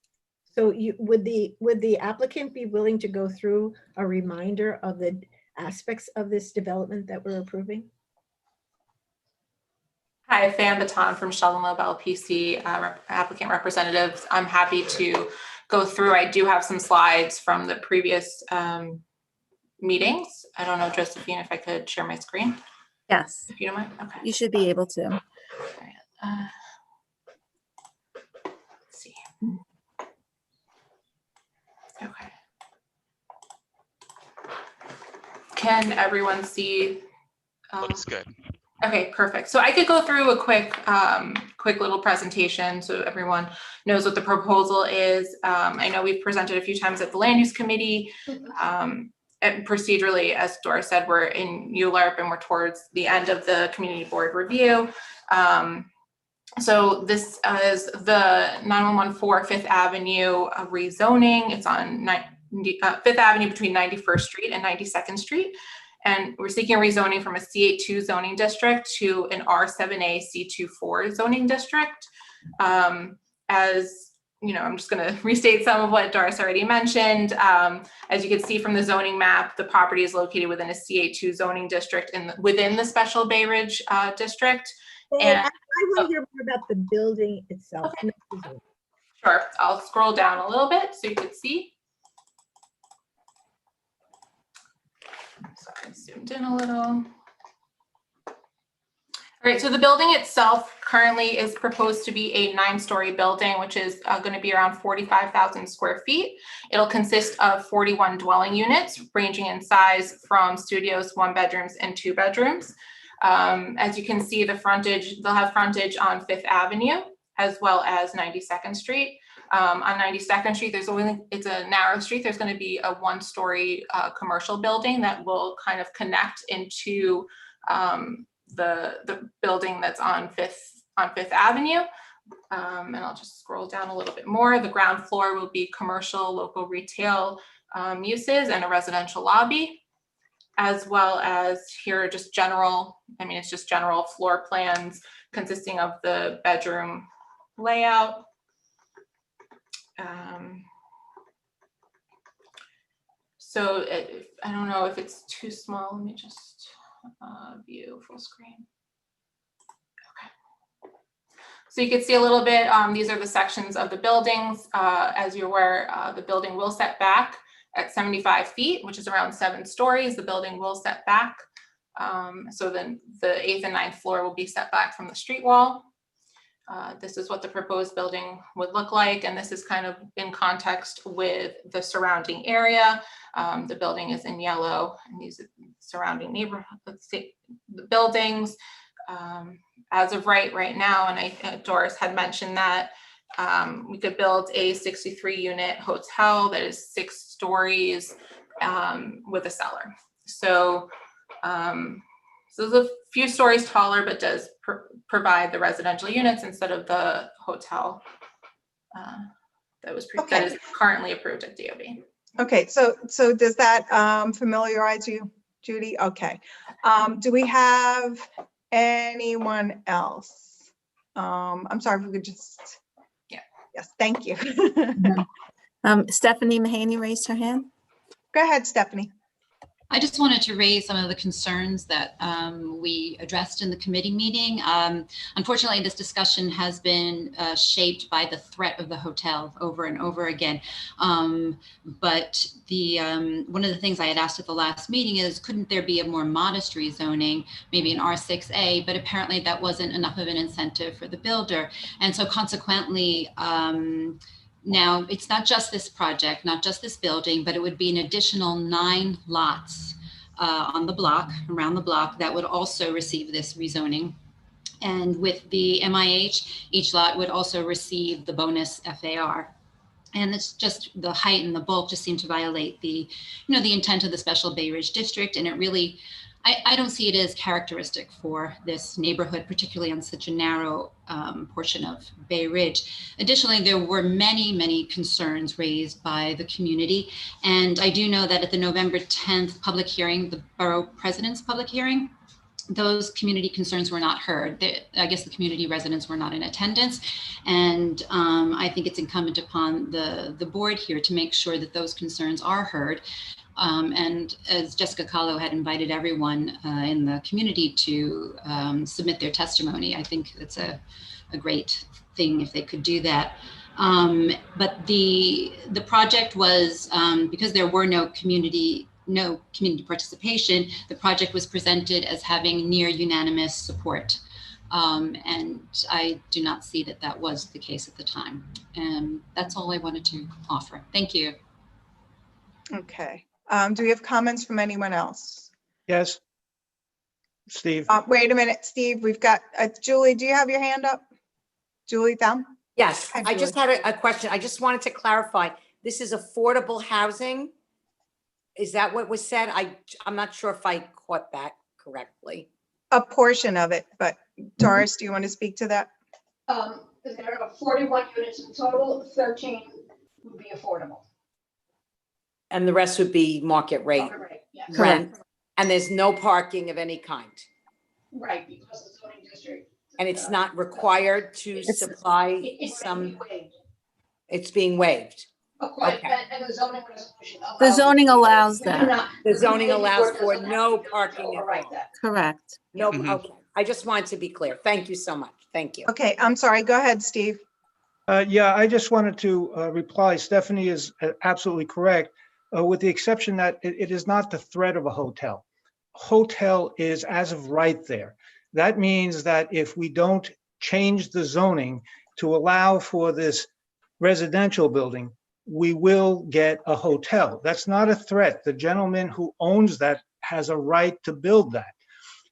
So would the applicant be willing to go through a reminder of the aspects of this development that we're approving? Hi, Fan Baton from Sheldon Loeb LPC, applicant representatives. I'm happy to go through. I do have some slides from the previous meetings. I don't know, Josephine, if I could share my screen. Yes. If you don't mind. Okay. You should be able to. All right. Let's see. Okay. Can everyone see? Looks good. Okay, perfect. So I could go through a quick little presentation so everyone knows what the proposal is. I know we've presented a few times at the Land Use Committee. And procedurally, as Dora said, we're in ULARP and we're towards the end of the community board review. So this is the 9114 Fifth Avenue rezoning. It's on Fifth Avenue between 91st Street and 92nd Street. And we're seeking a rezoning from a C82 zoning district to an R7A C24 zoning district. As you know, I'm just going to restate some of what Doris already mentioned. As you can see from the zoning map, the property is located within a C82 zoning district within the Special Bay Ridge district. And I want to hear more about the building itself. Okay. Sure, I'll scroll down a little bit so you can see. Sorry, I zoomed in a little. All right, so the building itself currently is proposed to be a 9-story building, which is going to be around 45,000 square feet. It'll consist of 41 dwelling units, ranging in size from studios, 1 bedrooms, and 2 bedrooms. As you can see, the frontage, they'll have frontage on Fifth Avenue as well as 92nd Street. On 92nd Street, it's a narrow street. There's going to be a 1-story commercial building that will kind of connect into the building that's on Fifth Avenue. And I'll just scroll down a little bit more. The ground floor will be commercial, local retail uses and a residential lobby, as well as here are just general, it's just general floor plans consisting of the bedroom layout. So I don't know if it's too small. Let me just view full screen. Okay. So you can see a little bit, these are the sections of the buildings. As you're aware, the building will set back at 75 feet, which is around 7 stories. The building will set back. So then the 8th and 9th floor will be set back from the street wall. This is what the proposed building would look like, and this is kind of in context with the surrounding area. The building is in yellow, and these are surrounding neighborhoods, the buildings. As of right now, and Doris had mentioned that we could build a 63-unit hotel that is 6 stories with a cellar. So so it's a few stories taller, but does provide the residential units instead of the hotel that is currently approved at DOB. Okay, so does that familiarize you, Judy? Okay. Do we have anyone else? I'm sorry if we could just. Yeah. Yes, thank you. Stephanie Mahaney raised her hand. Go ahead, Stephanie. I just wanted to raise some of the concerns that we addressed in the committee meeting. Unfortunately, this discussion has been shaped by the threat of the hotel over and over again. But one of the things I had asked at the last meeting is, couldn't there be a more modest rezoning, maybe an R6A, but apparently that wasn't enough of an incentive for the builder. And so consequently, now, it's not just this project, not just this building, but it would be an additional 9 lots on the block, around the block, that would also receive this rezoning. And with the MIH, each lot would also receive the bonus FAR. And it's just the height and the bulk just seem to violate the intent of the Special Bay Ridge District. And it really, I don't see it as characteristic for this neighborhood, particularly on such a narrow portion of Bay Ridge. Additionally, there were many concerns raised by the community. And I do know that at the November 10th public hearing, the borough president's public hearing, those community concerns were not heard. I guess the community residents were not in attendance. And I think it's incumbent upon the board here to make sure that those concerns are heard. And as Jessica Kahlo had invited everyone in the community to submit their testimony, I think it's a great thing if they could do that. But the project was, because there were no community participation, the project was presented as having near unanimous support. And I do not see that that was the case at the time. And that's all I wanted to offer. Thank you. Okay. Do we have comments from anyone else? Yes. Steve. Wait a minute, Steve, we've got, Julie, do you have your hand up? Julie Thumb? Yes, Hi, I just Julie. had a question. I just wanted to clarify. This is affordable housing? Is that what was said? I'm not sure if I caught that correctly. A portion of it, but Doris, do you want to speak to that? There are 41 units in total, 13 would be affordable. And the rest would be market rate Yes. rent. And there's no parking of any kind. Right, because the zoning district. And it's not required to supply some, it's being waived. Okay. Okay. And the zoning resolution. The zoning allows that. The zoning allows for no parking at all. Correct. No, okay. I just wanted to be clear. Thank you so much. Thank you. Okay, I'm sorry. Go ahead, Steve. Yeah, I just wanted to reply. Stephanie is absolutely correct, with the exception that it is not the threat of a hotel. Hotel is as of right there. That means that if we don't change the zoning to allow for this residential building, we will get a hotel. That's not a threat. The gentleman who owns that has a right to build that.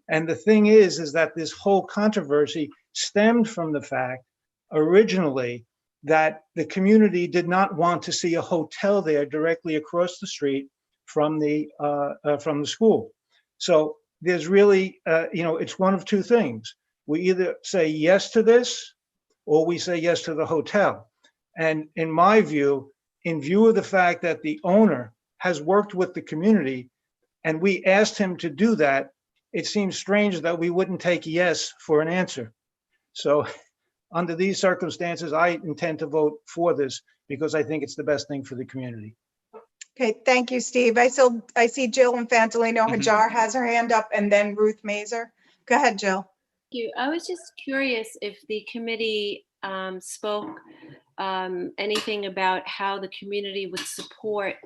And the thing is that this whole controversy stemmed from the fact originally that the community did not want to see a hotel there directly across the street from the school. So there's really, it's one of two things. We either say yes to this or we say yes to the hotel. And in my view, in view of the fact that the owner has worked with the community and we asked him to do that, it seems strange that we wouldn't take yes for an answer. So under these circumstances, I intend to vote for this because I think it's the best thing for the community. Okay, thank you, Steve. I see Jill Infantolino Hajar has her hand up, and then Ruth Mazer. Go ahead, Jill. Thank you. I was just curious if the committee spoke anything about how the community would support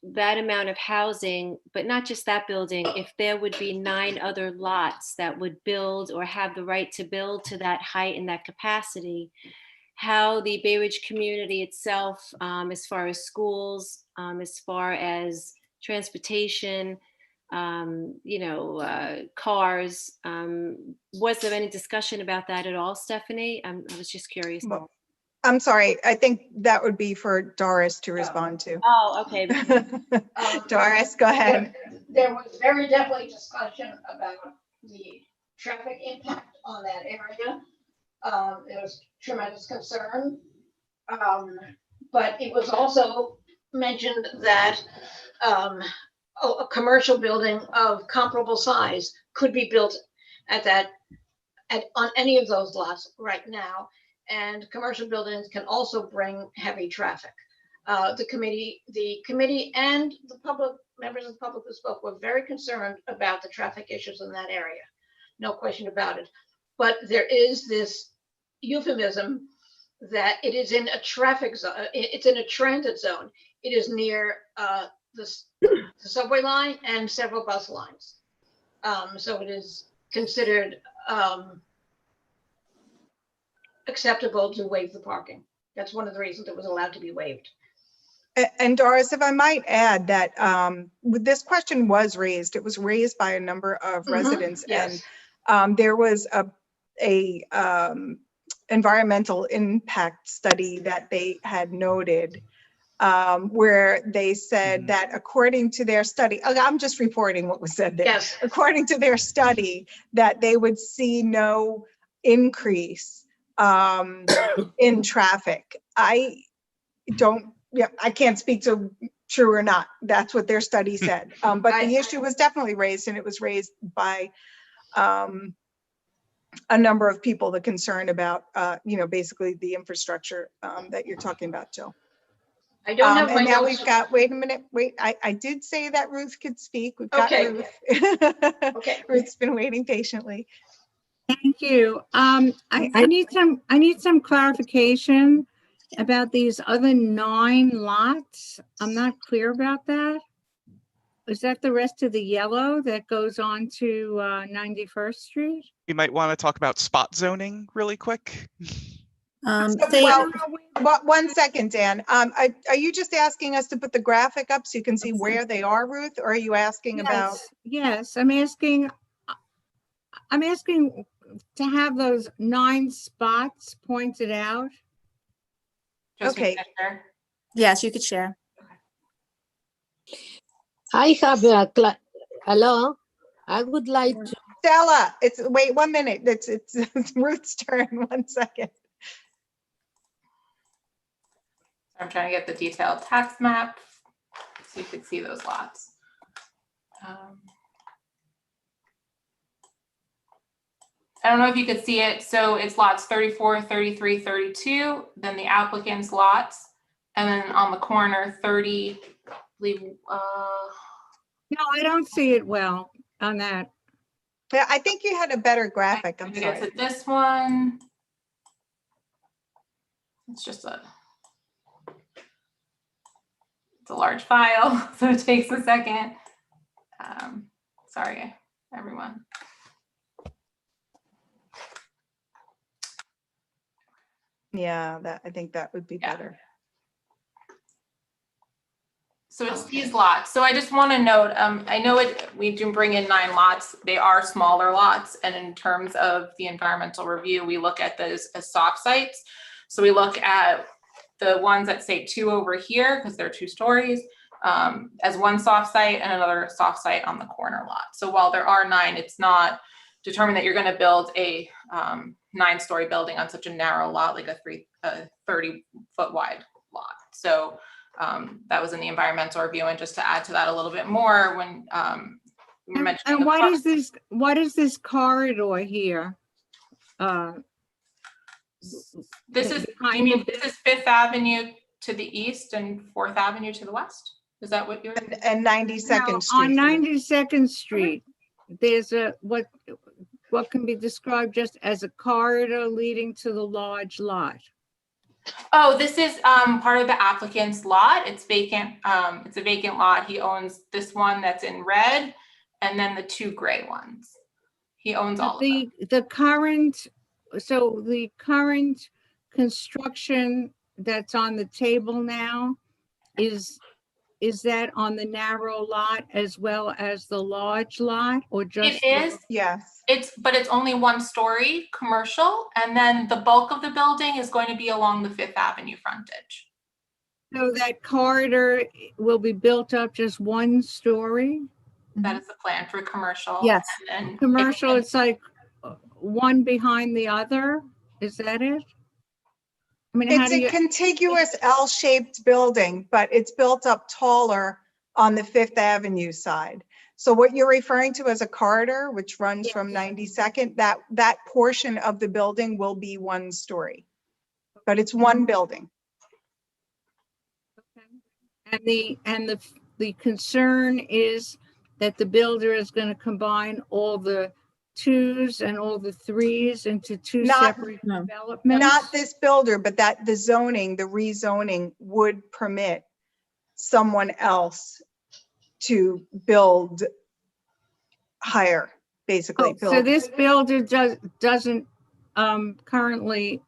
that amount of housing, but not just that building, if there would be 9 other lots that would build or have the right to build to that height and that capacity, how the Bay Ridge community itself, as far as schools, as far as transportation, cars, was there any discussion about that at all, Stephanie? I was just curious. Well, I'm sorry. I think that would be for Doris to respond to. Oh, okay. Doris, go ahead. There was very definitely discussion about the traffic impact on that area. There was tremendous concern, but it was also mentioned that a commercial building of comparable size could be built on any of those lots right now. And commercial buildings can also bring heavy traffic. The committee and the public, members of the public who spoke, were very concerned about the traffic issues in that area. No question about it. But there is this euphemism that it is in a traffic zone. It's in a transit zone. It is near the subway line and several bus lines. So it is considered acceptable to waive the parking. That's one of the reasons it was allowed to be waived. And Doris, if I might add that this question was raised. It was raised by a number of residents, Yes. and there was a environmental impact study that they had noted where they said that according to their study, I'm just reporting what was said there. Yes. According to their study, that they would see no increase in traffic. I can't speak to true or not. That's what their study said. But the issue was definitely raised, and it was raised by a number of people, the concern about, basically the infrastructure that you're talking about, Jill. I don't have my and now notes. we've got, wait a minute, I did say that Ruth could speak. We've got Okay. Ruth. Okay. Ruth's been waiting patiently. Thank you. I need some clarification about these other 9 lots. I'm not clear about that. Is that the rest of the yellow that goes on to 91st Street? We might want to talk about spot zoning really quick. Well, one second, Dan. Are you just asking us to put the graphic up so you can see where they are, Ruth? Or are you asking about? Yes, I'm asking to have those 9 spots pointed out. Okay. Yes, you could share. I have hello. I would like to. Stella, wait 1 minute. It's Ruth's turn. 1 second. I'm trying to get the detailed tax map so you could see those lots. I don't know if you could see it. So it's lots 34, 33, 32, then the applicant's lots, and then on the corner 30, I believe. No, I don't see it well on that. Yeah, I think you had a better graphic. I'm Get sorry. to this one. It's just it's a large file, so it takes a second. Sorry, everyone. Yeah, I think that would be better. So it's these lots. So I just want to note, I know we do bring in 9 lots. They are smaller lots. And in terms of the environmental review, we look at those as soft sites. So we look at the ones that say 2 over here, because they're 2 stories, as one soft site and another soft site on the corner lot. So while there are 9, it's not determined that you're going to build a 9-story building on such a narrow lot, like a 30-foot wide lot. So that was in the environmental review. And just to add to that a little bit more, when we were mentioning, and what is this corridor here? This is 5th Avenue to the east and 4th Avenue to the west. Is that what you're? And 92nd Street. On 92nd Street, there's what can be described just as a corridor leading to the large lot. Oh, this is part of the applicant's lot. It's vacant. It's a vacant lot. He owns this one that's in red, and then the 2 gray ones. He owns all of them. The current construction that's on the table now is that on the narrow lot as well as the large lot, or just? It is. Yes. But it's only 1 story commercial, and then the bulk of the building is going to be along the 5th Avenue frontage. So that corridor will be built up just 1 story? That is the plan for commercial. Yes. And Commercial, it's like one behind the other. Is that it? I mean, how It's do a you, contiguous L-shaped building, but it's built up taller on the Fifth Avenue side. So what you're referring to as a corridor, which runs from 92nd, that portion of the building will be 1 story. But it's one building. and the concern is that the builder is going to combine all the 2s and all the 3s into 2 separate developments? Not this builder, but that the zoning, the rezoning would permit someone else to build higher, basically. So this builder doesn't currently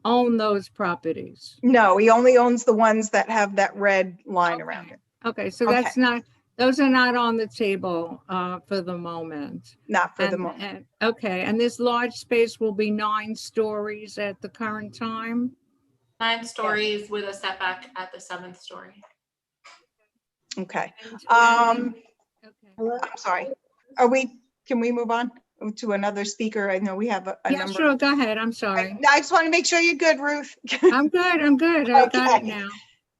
own those properties? No, he only owns the ones that have that red line around it. Okay, so that's not, those are not on the table for the moment. Not for the moment. Okay, and this large space will be 9 stories at the current time? 9 stories with a setback at the 7th story. Okay. I'm sorry. Can we move on to another speaker? I know we have a Yeah, number. sure, go ahead, I'm sorry. I just want to make sure you're good, Ruth. I'm good, I got it now.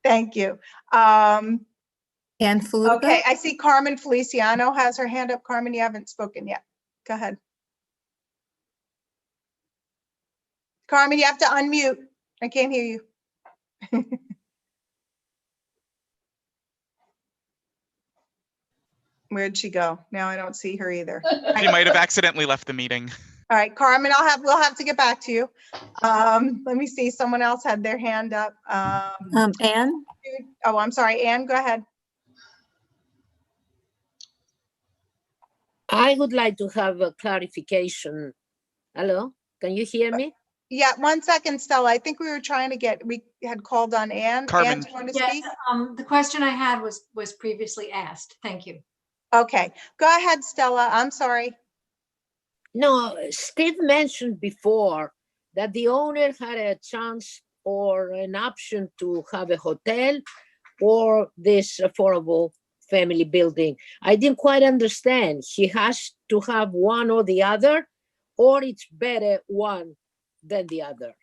Thank you. And Felipe? Okay, I see Carmen Feliciano has her hand up. Carmen, you haven't spoken yet. Go ahead. Carmen, you have to unmute. I can't hear you. Where'd she go? Now I don't see her either. She might have accidentally left the meeting. All right, Carmen, we'll have to get back to you. Let me see, someone else had their hand up. Anne? Oh, I'm sorry, Anne, go ahead. I would like to have a clarification. Hello, can you hear me? Yeah, 1 second, Stella. I think we had called on Anne. Carmen. Anne, do you want to Yes, speak? the question I had was previously asked. Thank you. Okay, go ahead, Stella. I'm sorry. No, Steve mentioned before that the owner had a chance or an option to have a hotel or this affordable family building. I didn't quite understand. He has to have one or the other, or it's better one than the other.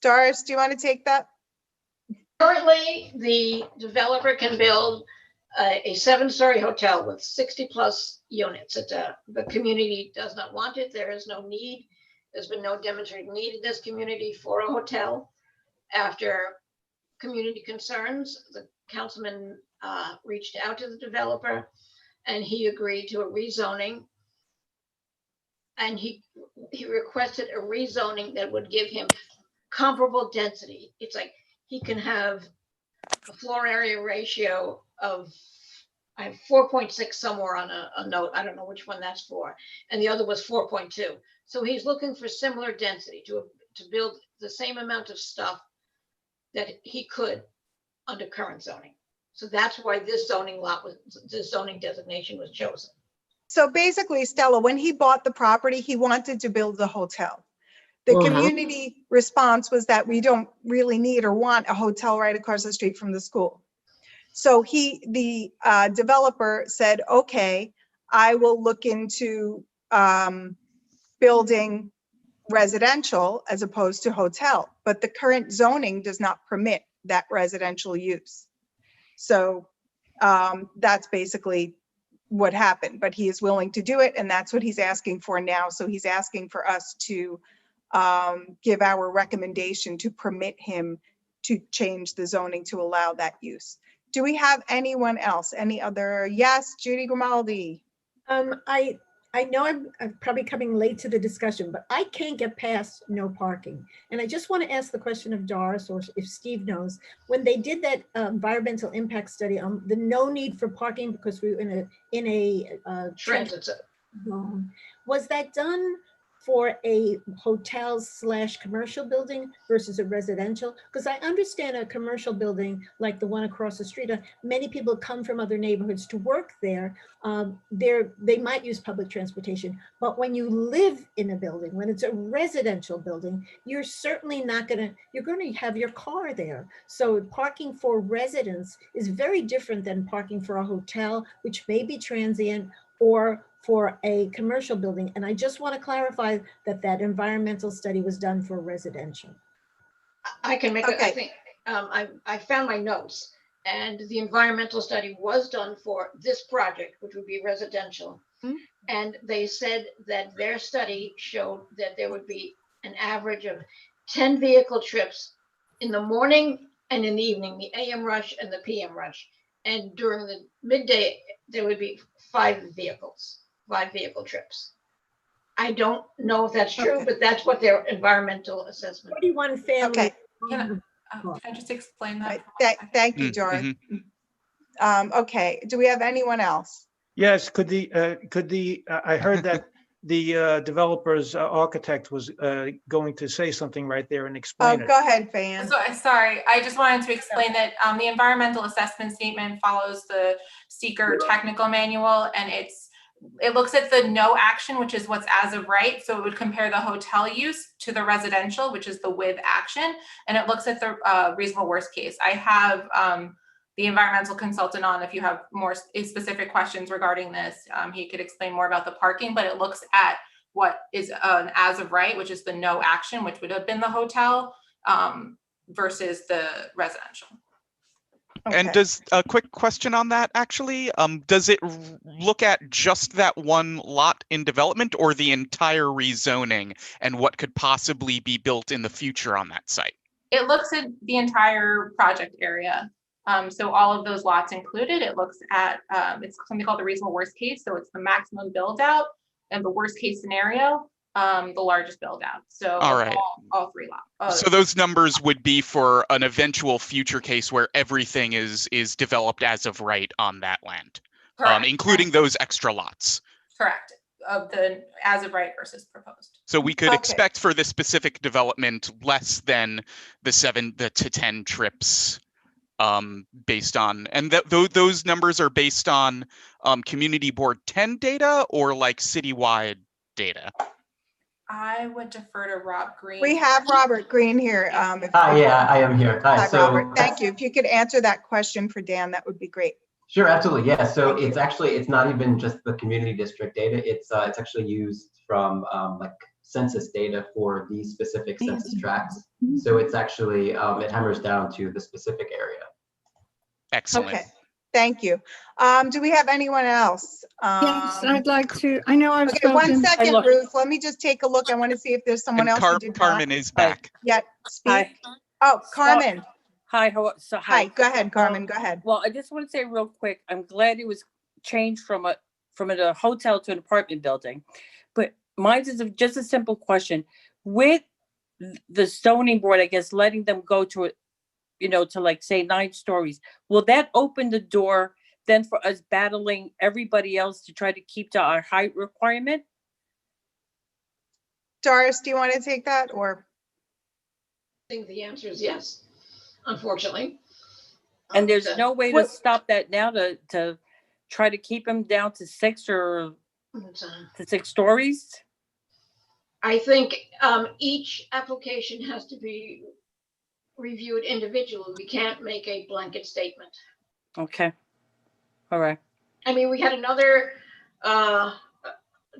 Doris, do you want to take that? Currently, the developer can build a 7-story hotel with 60+ units. The community does not want it. There is no need. There's been no demonstrated need in this community for a hotel. After community concerns, the councilman reached out to the developer and he agreed to a rezoning. And he requested a rezoning that would give him comparable density. It's like he can have a floor area ratio of, I have 4.6 somewhere on a note. I don't know which one that's for. And the other was 4.2. So he's looking for similar density to build the same amount of stuff that he could under current zoning. So that's why this zoning designation was chosen. So basically, Stella, when he bought the property, he wanted to build the hotel. The community response was that we don't really need or want a hotel right across the street from the school. So the developer said, okay, I will look into building residential as opposed to hotel, but the current zoning does not permit that residential use. So that's basically what happened, but he is willing to do it, and that's what he's asking for now. So he's asking for us to give our recommendation to permit him to change the zoning to allow that use. Do we have anyone else? Any other? Yes, Judy Grimaldi. I know I'm probably coming late to the discussion, but I can't get past no parking. And I just want to ask the question of Doris, or if Steve knows, when they did that environmental impact study on the no need for parking because we were in a transit zone, was that done for a hotel / commercial building versus a residential? Because I understand a commercial building like the one across the street, many people come from other neighborhoods to work there. They might use public transportation, but when you live in a building, when it's a residential building, you're certainly not you're gonna have your car there. So parking for residents is very different than parking for a hotel, which may be transient, or for a commercial building. And I just want to clarify that that environmental study was done for residential. I can make, I Okay. think, I found my notes, and the environmental study was done for this project, which would be residential. And they said that their study showed that there would be an average of 10 vehicle trips in the morning and in the evening, the AM rush and the PM rush. And during the midday, there would be 5 vehicle trips. I don't know if that's true, but that's what their environmental assessment. 41 families. Okay. Can I just explain that? Thank you, Doris. Okay, do we have anyone else? Yes, I heard that the developer's architect was going to say something right there and explain it. Go ahead, Fan. So, sorry, I just wanted to explain that the environmental assessment statement follows the seeker technical manual, and it looks at the no action, which is what's as of right. So it would compare the hotel use to the residential, which is the with action, and it looks at the reasonable worst case. I have the environmental consultant on if you have more specific questions regarding this. He could explain more about the parking, but it looks at what is an as of right, which is the no action, which would have been the hotel versus the residential. Okay. And does a quick question on that actually, does it look at just that one lot in development or the entire rezoning and what could possibly be built in the future on that site? It looks at the entire project area. So all of those lots included, it looks at, it's something called the reasonable worst case. So it's the maximum build out and the worst case scenario, the largest build out. So All right. all 3 lots. So those numbers would be for an eventual future case where everything is developed as of right on that land, including those extra lots. Correct. Of the as of right versus proposed. So we could expect for this specific development less than the 7 to 10 trips based on, and those numbers are based on Community Board 10 data or like citywide data? I would defer to Rob Green. We have Robert Green here. Yeah, I am here. Hi, so Robert, thank you. If you could answer that question for Dan, that would be great. Sure, absolutely. Yeah, so it's not even just the community district data. It's actually used from like census data for these specific census tracts. So it's actually it hammers down to the specific area. Excellent. Okay, thank you. Do we have anyone else? Yes, I'd like to. I know I've Okay, spoken. 1 second, Ruth. Let me just take a look. I want to see if there's someone else who did Carmen not is back. yet speak. Oh, Carmen. Hi, Hi, go ahead, Carmen, go ahead. Well, I just want to say real quick, I'm glad it was changed from a hotel to an apartment building. But mine is just a simple question. With the zoning board, I guess, letting them go to it, to like say 9 stories, will that open the door then for us battling everybody else to try to keep to our height requirement? Doris, do you want to take that or? I think the answer is yes, unfortunately. And there's no way to stop that now to try to keep them down to 6 or to 6 stories? I think each application has to be reviewed individually. We can't make a blanket statement. Okay. All right. I mean, we had another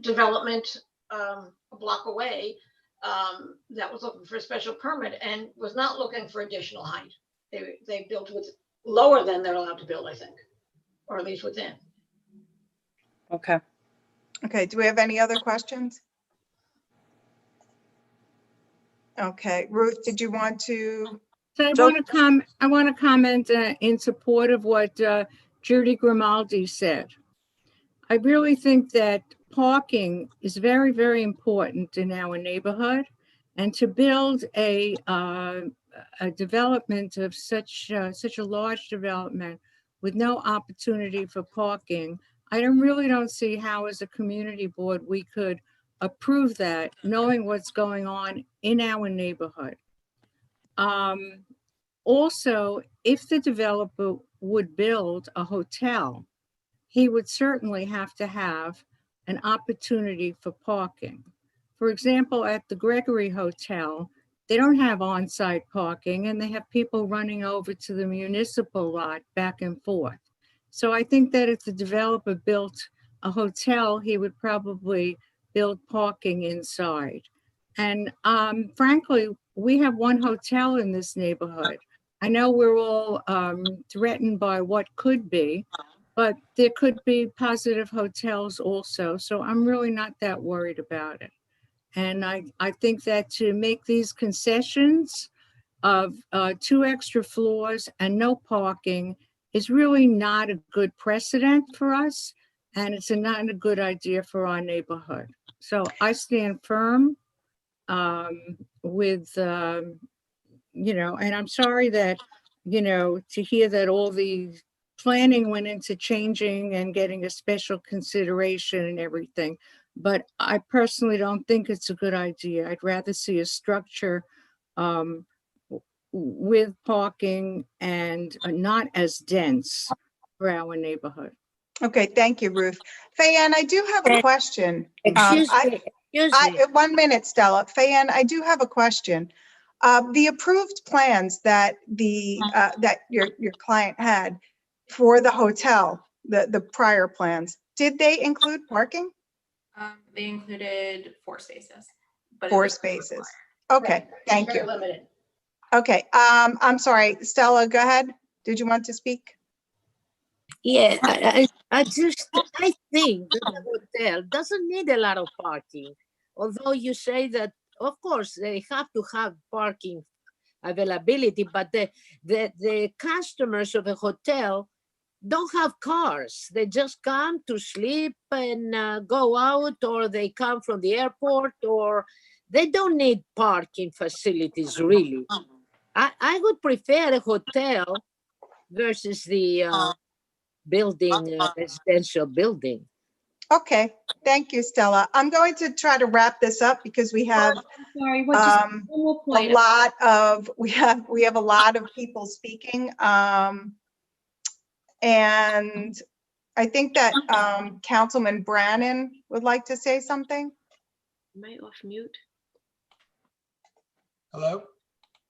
development a block away that was looking for a special permit and was not looking for additional height. They built with lower than they're allowed to build, I think, or at least within. Okay. Okay, do we have any other questions? Okay, Ruth, did you want to? So I want to comment in support of what Judy Grimaldi said. I really think that parking is very, very important in our neighborhood, and to build a development of such a large development with no opportunity for parking, I really don't see how, as a community board, we could approve that, knowing what's going on in our neighborhood. Also, if the developer would build a hotel, he would certainly have to have an opportunity for parking. For example, at the Gregory Hotel, they don't have on-site parking and they have people running over to the municipal lot back and forth. So I think that if the developer built a hotel, he would probably build parking inside. And frankly, we have one hotel in this neighborhood. I know we're all threatened by what could be, but there could be positive hotels also. So I'm really not that worried about it. And I think that to make these concessions of 2 extra floors and no parking is really not a good precedent for us. And it's not a good idea for our neighborhood. So I stand firm with, you know, and I'm sorry that, you know, to hear that all the planning went into changing and getting a special consideration and everything. But I personally don't think it's a good idea. I'd rather see a structure with parking and not as dense for our neighborhood. Okay, thank you, Ruth. Fayanne, I do have a question. Excuse me. 1 minute, Stella. Fayanne, I do have a question. The approved plans that that your client had for the hotel, the prior plans, did they include parking? They included 4 spaces. But 4 spaces. Okay, thank Very you. limited. Okay, I'm sorry, Stella, go ahead. Did you want to speak? Yeah, I think that the hotel doesn't need a lot of parking. Although you say that, of course, they have to have parking availability, but the customers of a hotel don't have cars. They just come to sleep and go out, or they come from the airport, or they don't need parking facilities, really. I would prefer a hotel versus the building, residential building. Okay, thank you, Stella. I'm going to try to wrap this up because we have Sorry, a lot of people speaking. And I think that Councilman Brannan would like to say something. Am I off mute? Hello?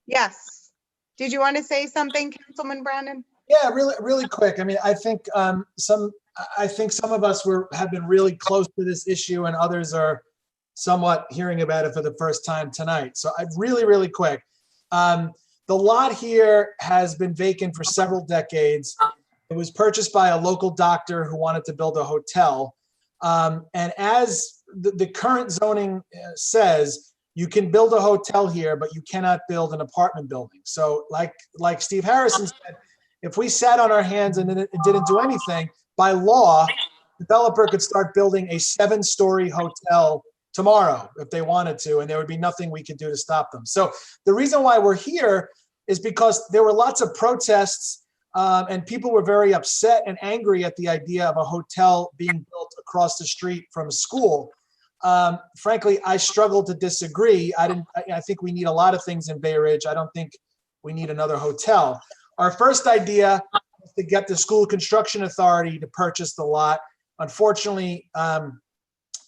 Yes. Did you want to say something, Councilman Brannan? Yeah, really quick. I mean, I think some of us have been really close to this issue, and others are somewhat hearing about it for the first time tonight. So I really quick. The lot here has been vacant for several decades. It was purchased by a local doctor who wanted to build a hotel. And as the current zoning says, you can build a hotel here, but you cannot build an apartment building. So like Steve Harrison said, if we sat on our hands and didn't do anything, by law, the developer could start building a 7-story hotel tomorrow if they wanted to, and there would be nothing we could do to stop them. So the reason why we're here is because there were lots of protests and people were very upset and angry at the idea of a hotel being built across the street from a school. Frankly, I struggle to disagree. I think we need a lot of things in Bay Ridge. I don't think we need another hotel. Our first idea was to get the School Construction Authority to purchase the lot. Unfortunately,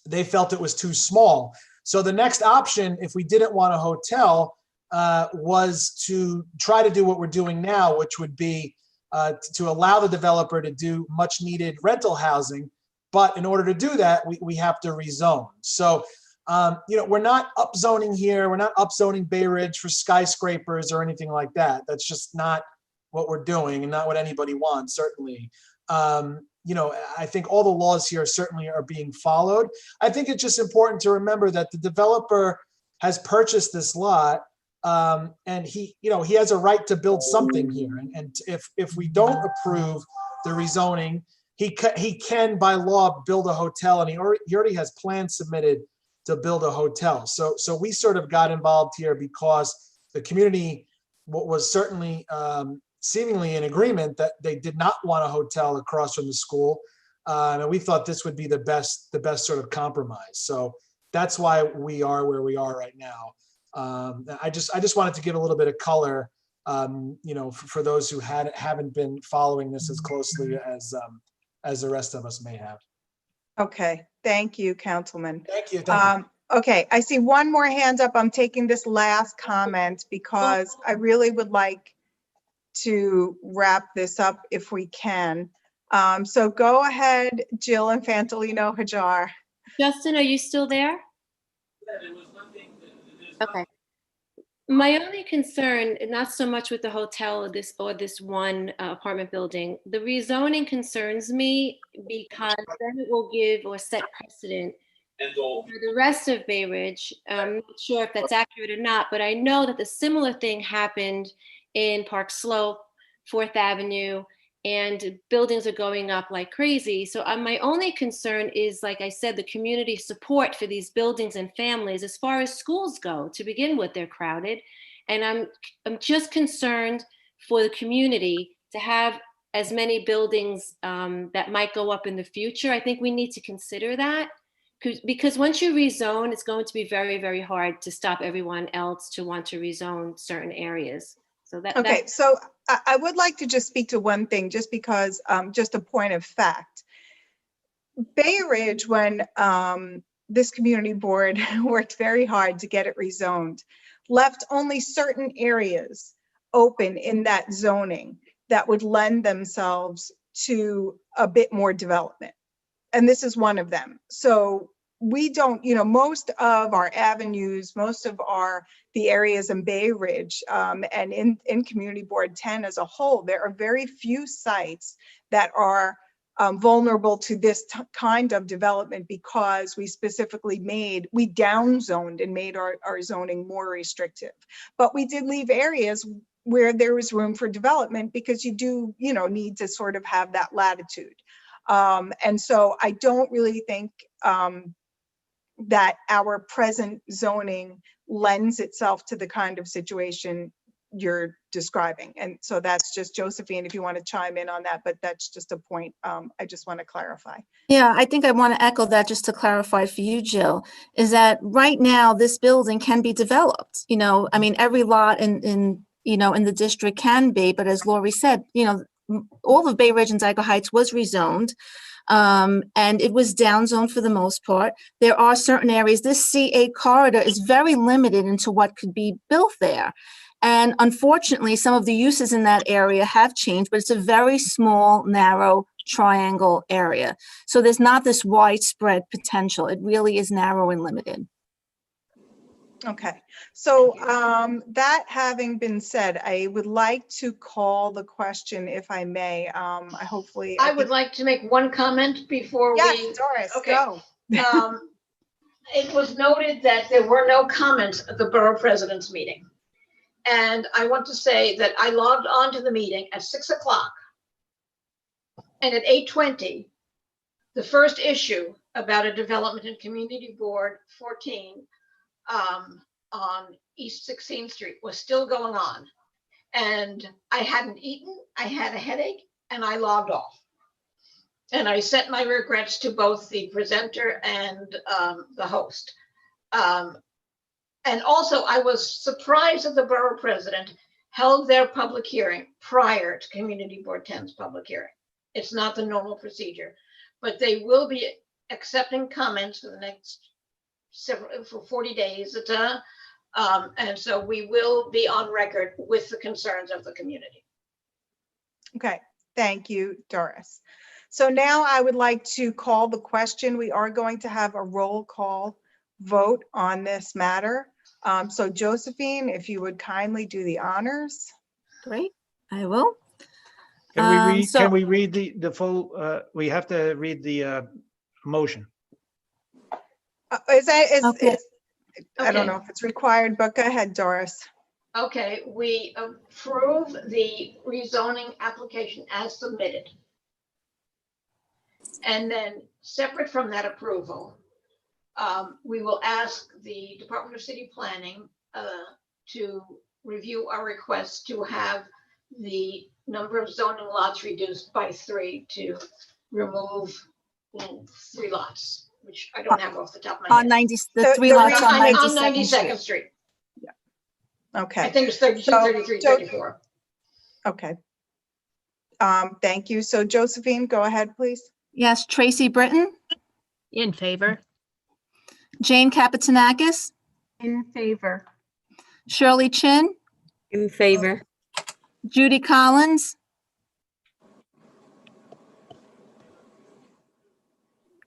they felt it was too small. So the next option, if we didn't want a hotel, was to try to do what we're doing now, which would be to allow the developer to do much needed rental housing. But in order to do that, we have to rezone. So, we're not upzoning here. We're not upzoning Bay Ridge for skyscrapers or anything like that. That's just not what we're doing and not what anybody wants, certainly. I think all the laws here certainly are being followed. I think it's just important to remember that the developer has purchased this lot and he has a right to build something here. And if we don't approve the rezoning, he can by law build a hotel, and he already has plans submitted to build a hotel. So we sort of got involved here because the community was certainly seemingly in agreement that they did not want a hotel across from the school, and we thought this would be the best sort of compromise. So that's why we are where we are right now. I just wanted to give a little bit of color, for those who haven't been following this as closely as the rest of us may have. Okay, thank you, Councilman. Thank you. Thank you. Okay, I see one more hand up. I'm taking this last comment because I really would like to wrap this up if we can. So go ahead, Jill Infantolino Hajar. Justin, are you still there? Okay. My only concern, not so much with the hotel or this one apartment building, the rezoning concerns me because then it will give or set precedent for the rest of Bay Ridge. I'm not sure if that's accurate or not, but I know that the similar thing happened in Park Slope, 4th Avenue, and buildings are going up like crazy. So my only concern is, like I said, the community support for these buildings and families. As far as schools go, to begin with, they're crowded. And I'm just concerned for the community to have as many buildings that might go up in the future. I think we need to consider that. Because once you rezone, it's going to be very, very hard to stop everyone else to want to rezone certain areas. So Okay, so I would like to just speak to one thing, just because, just a point of fact. Bay Ridge, when this community board worked very hard to get it rezoned, left only certain areas open in that zoning that would lend themselves to a bit more development. And this is one of them. So we don't, most of our avenues, most of the areas in Bay Ridge and in Community Board 10 as a whole, there are very few sites that are vulnerable to this kind of development, because we specifically we downzoned and made our zoning more restrictive. But we did leave areas where there was room for development, because you do, need to sort of have that latitude. And so I don't really think that our present zoning lends itself to the kind of situation you're describing. And so that's just, Josephine, if you want to chime in on that, but that's just a point I just want to clarify. Yeah, I think I want to echo that, just to clarify for you, Jill, is that right now this building can be developed. I mean, every lot in the district can be, but as Lori said, all of Bay Ridge and Ziegler Heights was rezoned. And it was downzoned for the most part. There are certain areas, this C8 corridor is very limited into what could be built there. And unfortunately, some of the uses in that area have changed, but it's a very small, narrow triangle area. So there's not this widespread potential. It really is narrow and limited. Okay, so that having been said, I would like to call the question, if I may. I would like to make one comment before we. Yes, Doris, okay. go. It was noted that there were no comments at the borough president's meeting. And I want to say that I logged on to the meeting at 6 o'clock. And at 8:20, the first issue about a development in Community Board 14 on East 16th Street was still going on. And I hadn't eaten, I had a headache, and I logged off. And I sent my regrets to both the presenter and the host. And also, I was surprised that the borough president held their public hearing prior to Community Board 10's public hearing. It's not the normal procedure, but they will be accepting comments for the next for 40 days. And so we will be on record with the concerns of the community. Okay, thank you, Doris. So now I would like to call the question. We are going to have a roll call vote on this matter. So Josephine, if you would kindly do the honors. Great, I will. Can we read the full, we have to read the motion. Okay. I don't know if it's required, but go ahead, Doris. Okay, we approve the rezoning application as submitted. And then separate from that approval, we will ask the Department of City Planning to review our request to have the number of zoning lots reduced by 3 to remove 3 lots, which I don't have off the top of my head. The 3 lots on 92nd Street. Yeah. Okay. I think it's 32, 33, 34. Okay. Thank you. So Josephine, go ahead, please. Yes, Tracy Britton. In favor. Jane Kapitanakis. In favor. Shirley Chin. In favor. Judy Collins.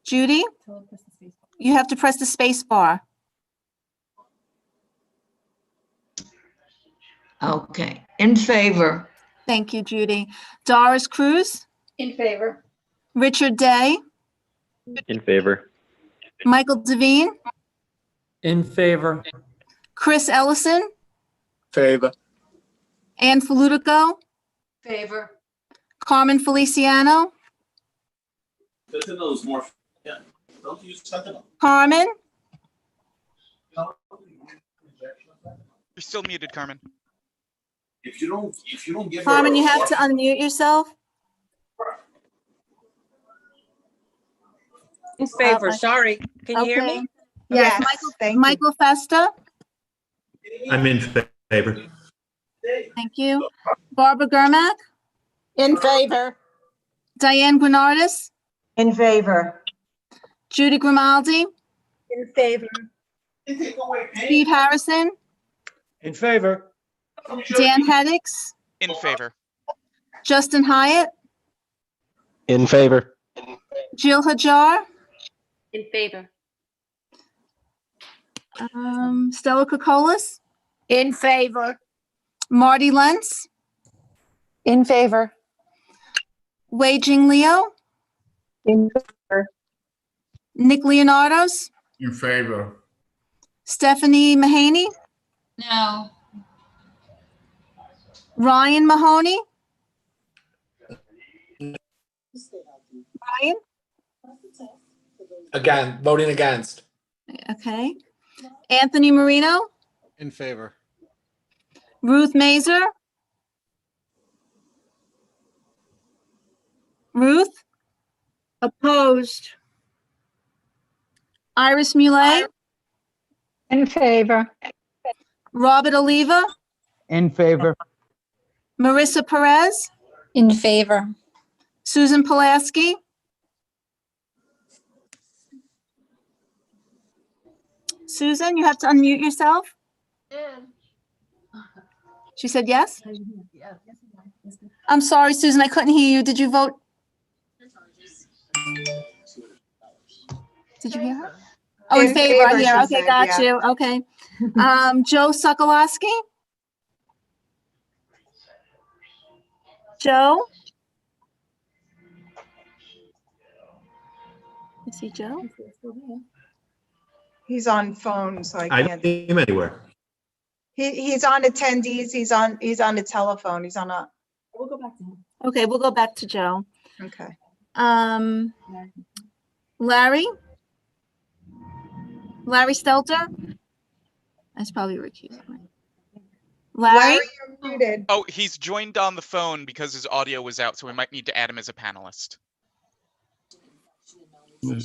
Judy, you have to press the space bar. Okay, in favor. Thank you, Judy. Doris Cruz, In favor. Richard Day, In favor. Michael Devine, In favor. Chris Ellison, Favor. Ann Falutico, Favor. Carmen Feliciano, Carmen, You're still muted, Carmen. If you don't give Carmen, you have to unmute yourself. In favor, Okay. sorry. Can you hear Okay. me? Yes, Michael Festa, I'm in favor. thank you. Barbara Gurmack, In favor. Diane Grenardis, In favor. Judy Grimaldi, In favor. Steve Harrison, In favor. Dan Heddix, In favor. Justin Hyatt, In favor. Jill Hajar, In favor. Stella Kokolas, In favor. Marty Lentz, In favor. Wei Jing Leo, In favor. Nick Leonardos, In favor. Stephanie Mahaney, No. Ryan Mahoney. Ryan, Again, voting against. okay. Anthony Marino, In favor. Ruth Mazer, Ruth, Opposed. Iris Muley, In favor. Robert Oliva, In favor. Marissa Perez, In favor. Susan Pulaski, Susan, you have to unmute yourself. She said yes? I'm sorry, Susan, I couldn't hear you. Did you vote? Did you hear her? Oh, in In favor, I favor, hear. she Okay, said, got yeah. you. Okay. Joe Sokolowski? Joe? Is he Joe? He's on phone, so I I don't can't. see him anywhere. He's on attendees. He's on a telephone. He's on a, We'll go back to him. Okay, we'll go back to Joe. okay. Larry? Larry Stelter? That's probably recused. Right? Larry? You're muted. Oh, he's joined on the phone because his audio was out, so we might need to add him as a panelist. You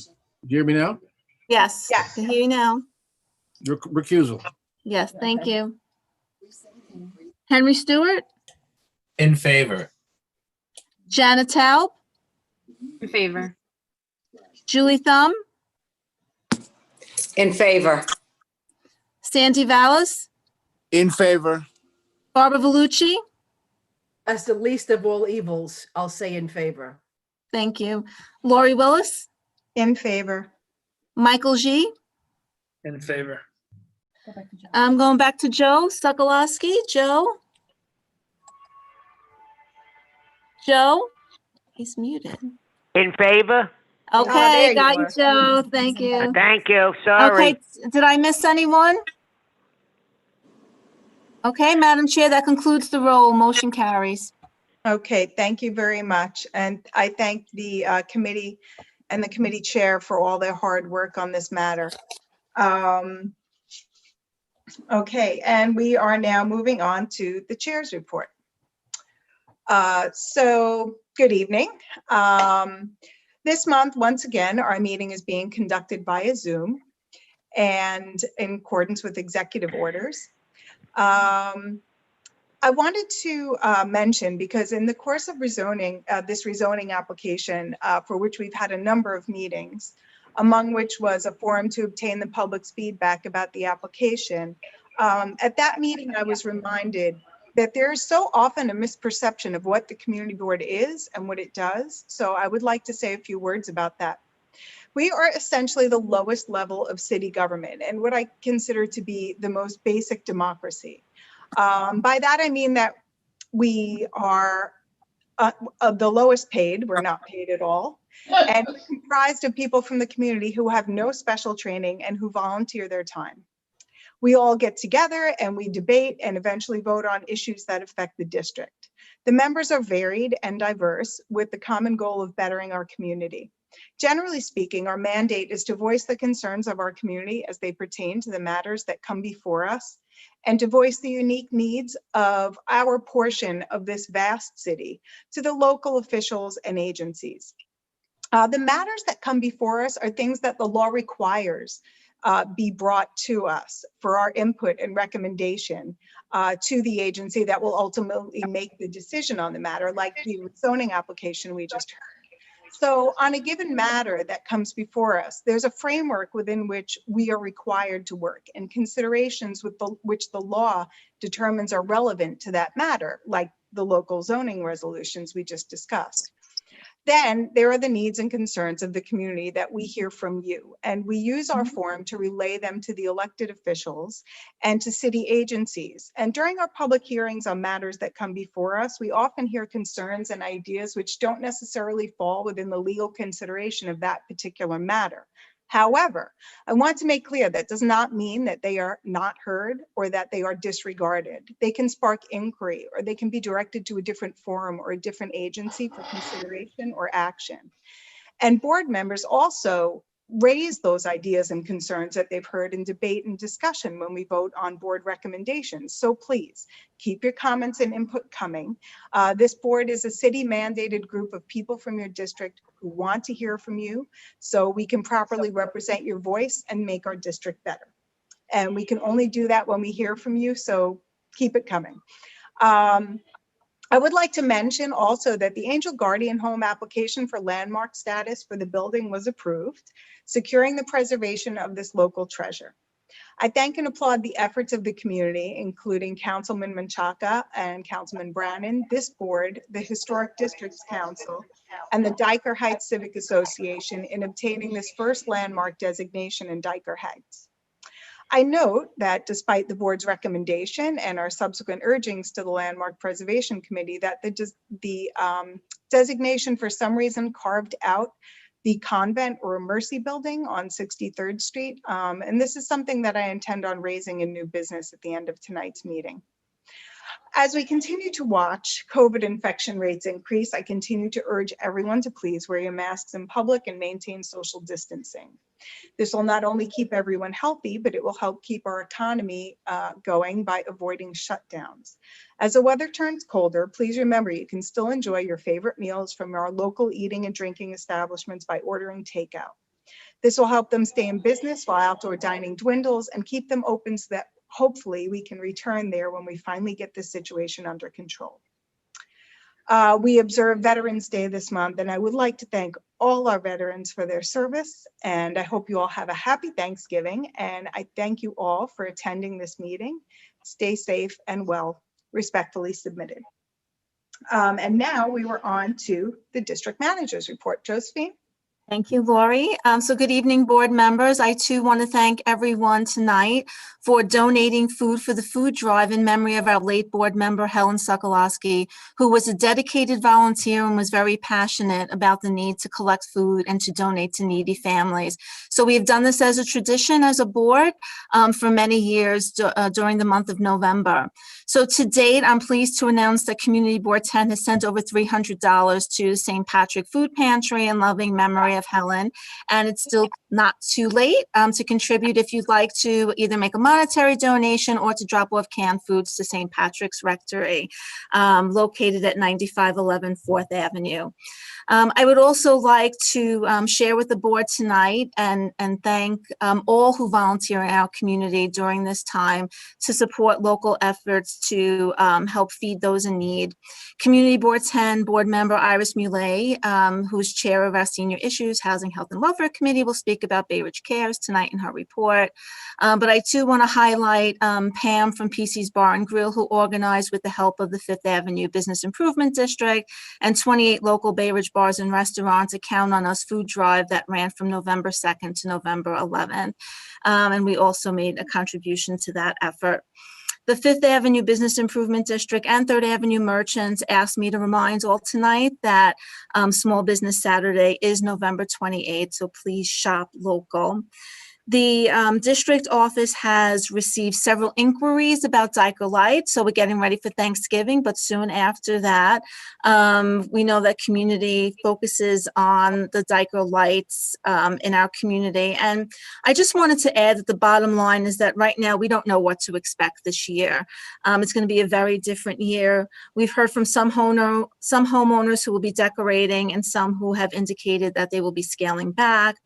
hear me now? Yes. Yes. I can hear you now. Recusal. Yes, thank you. Henry Stewart? In favor. Janet Taub? In favor. Julie Thumb? In favor. Sandy Vallis? In favor. Barbara Vellucci? As the least of all evils, I'll say in favor. Thank you. Lori Willis? In favor. Michael G? In favor. I'm going back to Joe Sokolowski. Joe? Joe? He's muted. In favor? there Okay, you got you, are. Joe. Thank you. Thank you, sorry. Okay, did I miss anyone? Okay, Madam Chair, that concludes the roll. Motion carries. Okay, thank you very much. And I thank the committee and the committee chair for all their hard work on this matter. Okay, and we are now moving on to the chair's report. So, good evening. This month, once again, our meeting is being conducted via Zoom and in accordance with executive orders. I wanted to mention, because in the course of rezoning, this rezoning application, for which we've had a number of meetings, among which was a forum to obtain the public's feedback about the application. At that meeting, I was reminded that there is so often a misperception of what the community board is and what it does. So I would like to say a few words about that. We are essentially the lowest level of city government and what I consider to be the most basic democracy. By that, I mean that we are the lowest paid, we're not paid at all, and comprised of people from the community who have no special training and who volunteer their time. We all get together and we debate and eventually vote on issues that affect the district. The members are varied and diverse with the common goal of bettering our community. Generally speaking, our mandate is to voice the concerns of our community as they pertain to the matters that come before us, and to voice the unique needs of our portion of this vast city to the local officials and agencies. The matters that come before us are things that the law requires be brought to us for our input and recommendation to the agency that will ultimately make the decision on the matter, like the zoning application we just heard. So on a given matter that comes before us, there's a framework within which we are required to work, and considerations with which the law determines are relevant to that matter, like the local zoning resolutions we just discussed. Then there are the needs and concerns of the community that we hear from you, and we use our forum to relay them to the elected officials and to city agencies. And during our public hearings on matters that come before us, we often hear concerns and ideas which don't necessarily fall within the legal consideration of that particular matter. However, I want to make clear that does not mean that they are not heard or that they are disregarded. They can spark inquiry, or they can be directed to a different forum or a different agency for consideration or action. And board members also raise those ideas and concerns that they've heard in debate and discussion when we vote on board recommendations. So please keep your comments and input coming. This board is a city mandated group of people from your district who want to hear from you so we can properly represent your voice and make our district better. And we can only do that when we hear from you, so keep it coming. I would like to mention also that the Angel Guardian Home application for landmark status for the building was approved, securing the preservation of this local treasure. I thank and applaud the efforts of the community, including Councilman Menchaca and Councilman Bran, this board, the Historic Districts Council, and the Dyker Heights Civic Association in obtaining this first landmark designation in Dyker Heights. I note that despite the board's recommendation and our subsequent urgings to the Landmark Preservation Committee, that the designation for some reason carved out the convent or Mercy building on 63rd Street. And this is something that I intend on raising in new business at the end of tonight's meeting. As we continue to watch COVID infection rates increase, I continue to urge everyone to please wear your masks in public and maintain social distancing. This will not only keep everyone healthy, but it will help keep our economy going by avoiding shutdowns. As the weather turns colder, please remember you can still enjoy your favorite meals from our local eating and drinking establishments by ordering takeout. This will help them stay in business while outdoor dining dwindles and keep them open so that hopefully we can return there when we finally get this situation under control. We observe Veterans Day this month, and I would like to thank all our veterans for their service, and I hope you all have a happy Thanksgiving, and I thank you all for attending this meeting. Stay safe and well. Respectfully submitted. And now we were on to the district manager's report. Josephine? Thank you, Lori. So good evening, board members. I too want to thank everyone tonight for donating food for the food drive in memory of our late board member, Helen Sokolowski, who was a dedicated volunteer and was very passionate about the need to collect food and to donate to needy families. So we have done this as a tradition as a board for many years during the month of November. So to date, I'm pleased to announce that Community Board 10 has sent over $300 to St. Patrick Food Pantry in loving memory of Helen, and it's still not too late to contribute if you'd like to either make a monetary donation or to drop off canned foods to St. Patrick's Rectory, located at 9511 4th Avenue. I would also like to share with the board tonight and thank all who volunteer in our community during this time to support local efforts to help feed those in need. Community Board 10 board member Iris Muley, who's chair of our Senior Issues, Housing, Health, and Welfare Committee, will speak about Bay Ridge Cares tonight in her report. But I too want to highlight Pam from PC's Bar and Grill, who organized with the help of the 5th Avenue Business Improvement District and 28 local Bay Ridge bars and restaurants a Count on Us food drive that ran from November 2nd to November 11th. And we also made a contribution to that effort. The Fifth Avenue Business Improvement District and Third Avenue merchants asked me to remind all tonight that Small Business Saturday is November 28th, so please shop local. The district office has received several inquiries about Dyker Lights, so we're getting ready for Thanksgiving, but soon after that, we know that community focuses on the Dyker Lights in our community. And I just wanted to add that the bottom line is that right now we don't know what to expect this year. It's going to be a very different year. We've heard from some homeowners who will be decorating and some who have indicated that they will be scaling back.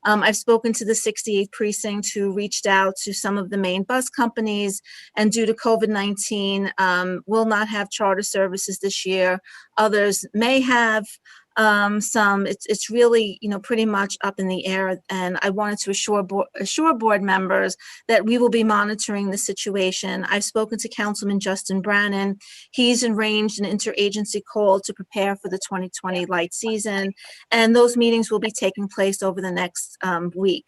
I've spoken to the 68th precinct who reached out to some of the main bus companies, and due to COVID-19, will not have charter services this year. Others may have some. It's really, pretty much up in the air. And I wanted to assure board members that we will be monitoring the situation. I've spoken to Councilman Justin Bran. He's arranged an interagency call to prepare for the 2020 light season, and those meetings will be taking place over the next week.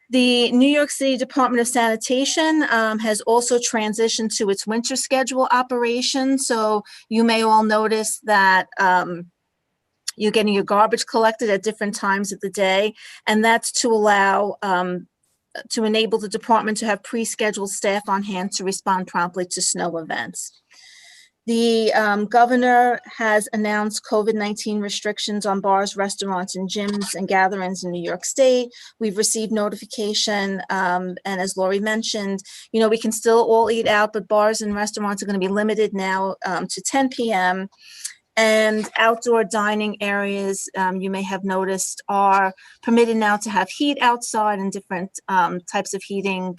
The New York City Department of Sanitation has also transitioned to its winter schedule operation. So you may all notice that you're getting your garbage collected at different times of the day, and that's to allow, to enable the department to have pre-scheduled staff on hand to respond promptly to snow events. The governor has announced COVID-19 restrictions on bars, restaurants, and gyms and gatherings in New York State. We've received notification, and as Lori mentioned, we can still all eat out, but bars and restaurants are going to be limited now to 10 p.m. And outdoor dining areas, you may have noticed, are permitted now to have heat outside, and different types of heating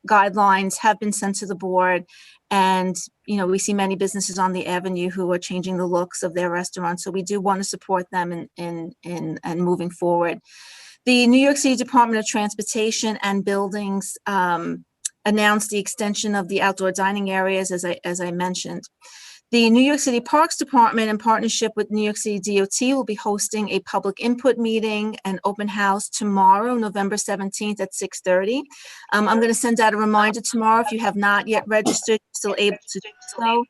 guidelines have been sent to the board. And, we see many businesses on the avenue who are changing the looks of their restaurants. So we do want to support them in moving forward. The New York City Department of Transportation and Buildings announced the extension of the outdoor dining areas, as I mentioned. The New York City Parks Department, in partnership with New York City DOT, will be hosting a public input meeting and open house tomorrow, November 17th at 6:30. I'm going to send out a reminder tomorrow. If you have not yet registered, you're still able to do so.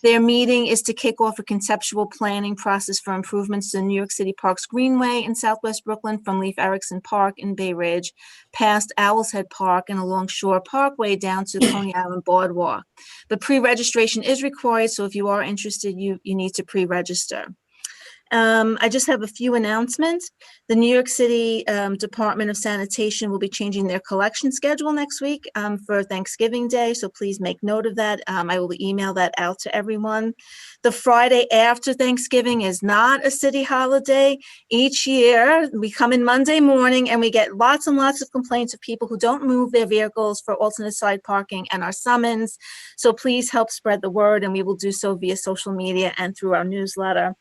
Their meeting is to kick off a conceptual planning process for improvements to New York City Parks Greenway in Southwest Brooklyn from Leif Erikson Park in Bay Ridge, past Owl's Head Park and along Shore Parkway down to Coney Island Boardwalk. But pre-registration is required, so if you are interested, you need to pre-register. I just have a few announcements. The New York City Department of Sanitation will be changing their collection schedule next week for Thanksgiving Day, so please make note of that. I will email that out to everyone. The Friday after Thanksgiving is not a city holiday. Each year, we come in Monday morning and we get lots and lots of complaints of people who don't move their vehicles for alternate side parking and our summons. So please help spread the word, and we will do so via social media and through our newsletter.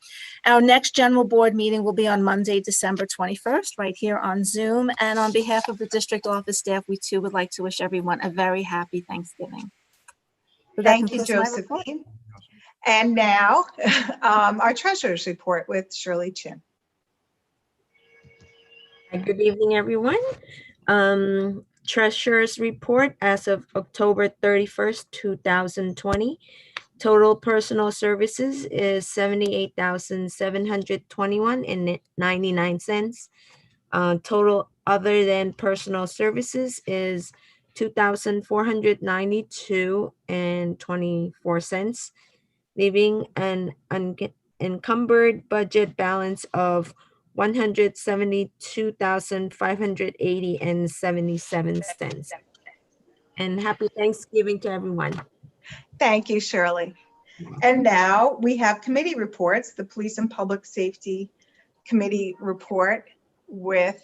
Our next general board meeting will be on Monday, December 21st, right here on Zoom. And on behalf of the district office staff, we too would like to wish everyone a very happy Thanksgiving. So Thank you, Josephine. And now our treasurer's report with Shirley Chin. Good evening, everyone. Treasurer's report as of October 31st, 2020. Total personal services is $78,721.99. Total other than personal services is $2,492.24, leaving an encumbered budget balance of $172,580.77. And happy Thanksgiving to everyone. Thank you, Shirley. And now we have committee reports, the Police and Public Safety Committee report with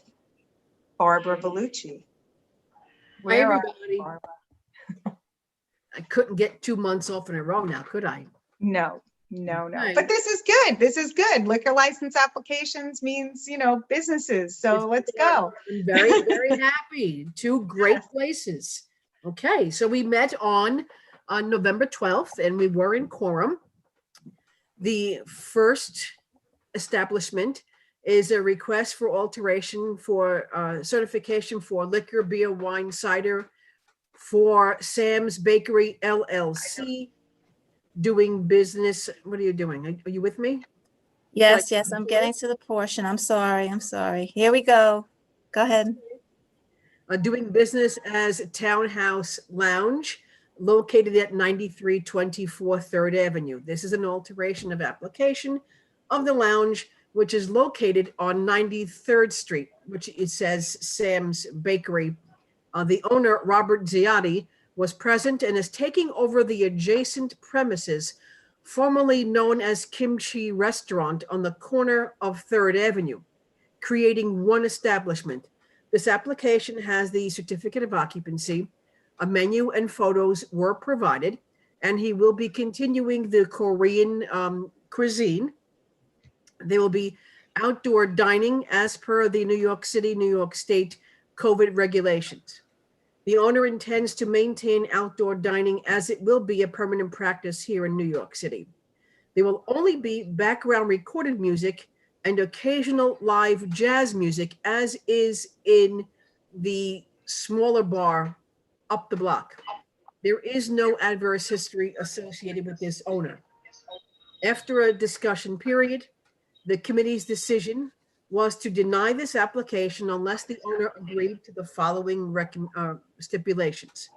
Barbara Vellucci. Hi, everybody. I couldn't get 2 months off in a row now, could I? No. Right. But this is good. This is good. Liquor license applications means, businesses. So let's go. I'm very, very happy. 2 great places. Okay, so we met on November 12th, and we were in quorum. The first establishment is a request for alteration for certification for liquor, beer, wine, cider for Sam's Bakery LLC, doing business. What are you doing? Are you with me? Yes, yes, I'm getting to the portion. I'm sorry. Here we go. Go ahead. Doing business as Townhouse Lounge, located at 9324 3rd Avenue. This is an alteration of application of the lounge, which is located on 93rd Street, which it says Sam's Bakery. The owner, Robert Ziotti, was present and is taking over the adjacent premises, formerly known as Kimchi Restaurant, on the corner of 3rd Avenue, creating one establishment. This application has the certificate of occupancy. A menu and photos were provided, and he will be continuing the Korean cuisine. There will be outdoor dining as per the New York City, New York State COVID regulations. The owner intends to maintain outdoor dining as it will be a permanent practice here in New York City. There will only be background recorded music and occasional live jazz music, as is in the smaller bar up the block. There is no adverse history associated with this owner. After a discussion period, the committee's decision was to deny this application unless the owner agreed to the following stipulations.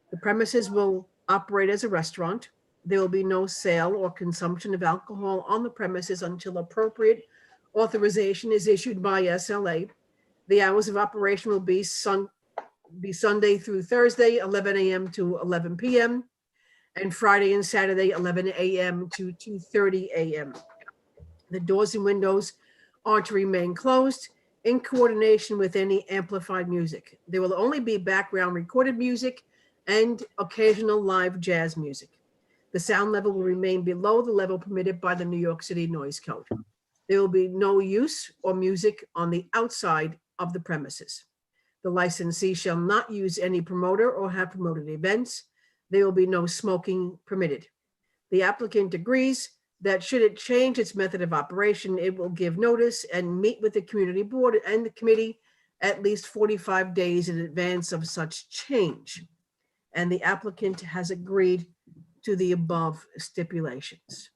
The premises will operate as a restaurant. There will be no sale or consumption of alcohol on the premises until appropriate authorization is issued by SLA. The hours of operation will be Sunday through Thursday, 11 a.m. to 11 p.m., and Friday and Saturday, 11 a.m. to 2:30 a.m. The doors and windows are to remain closed in coordination with any amplified music. There will only be background recorded music and occasional live jazz music. The sound level will remain below the level permitted by the New York City Noise Code. There will be no use or music on the outside of the premises. The licensee shall not use any promoter or have promoted events. There will be no smoking permitted. The applicant agrees that should it change its method of operation, it will give notice and meet with the community board and the committee at least 45 days in advance of such change. And the applicant has agreed to the above stipulations.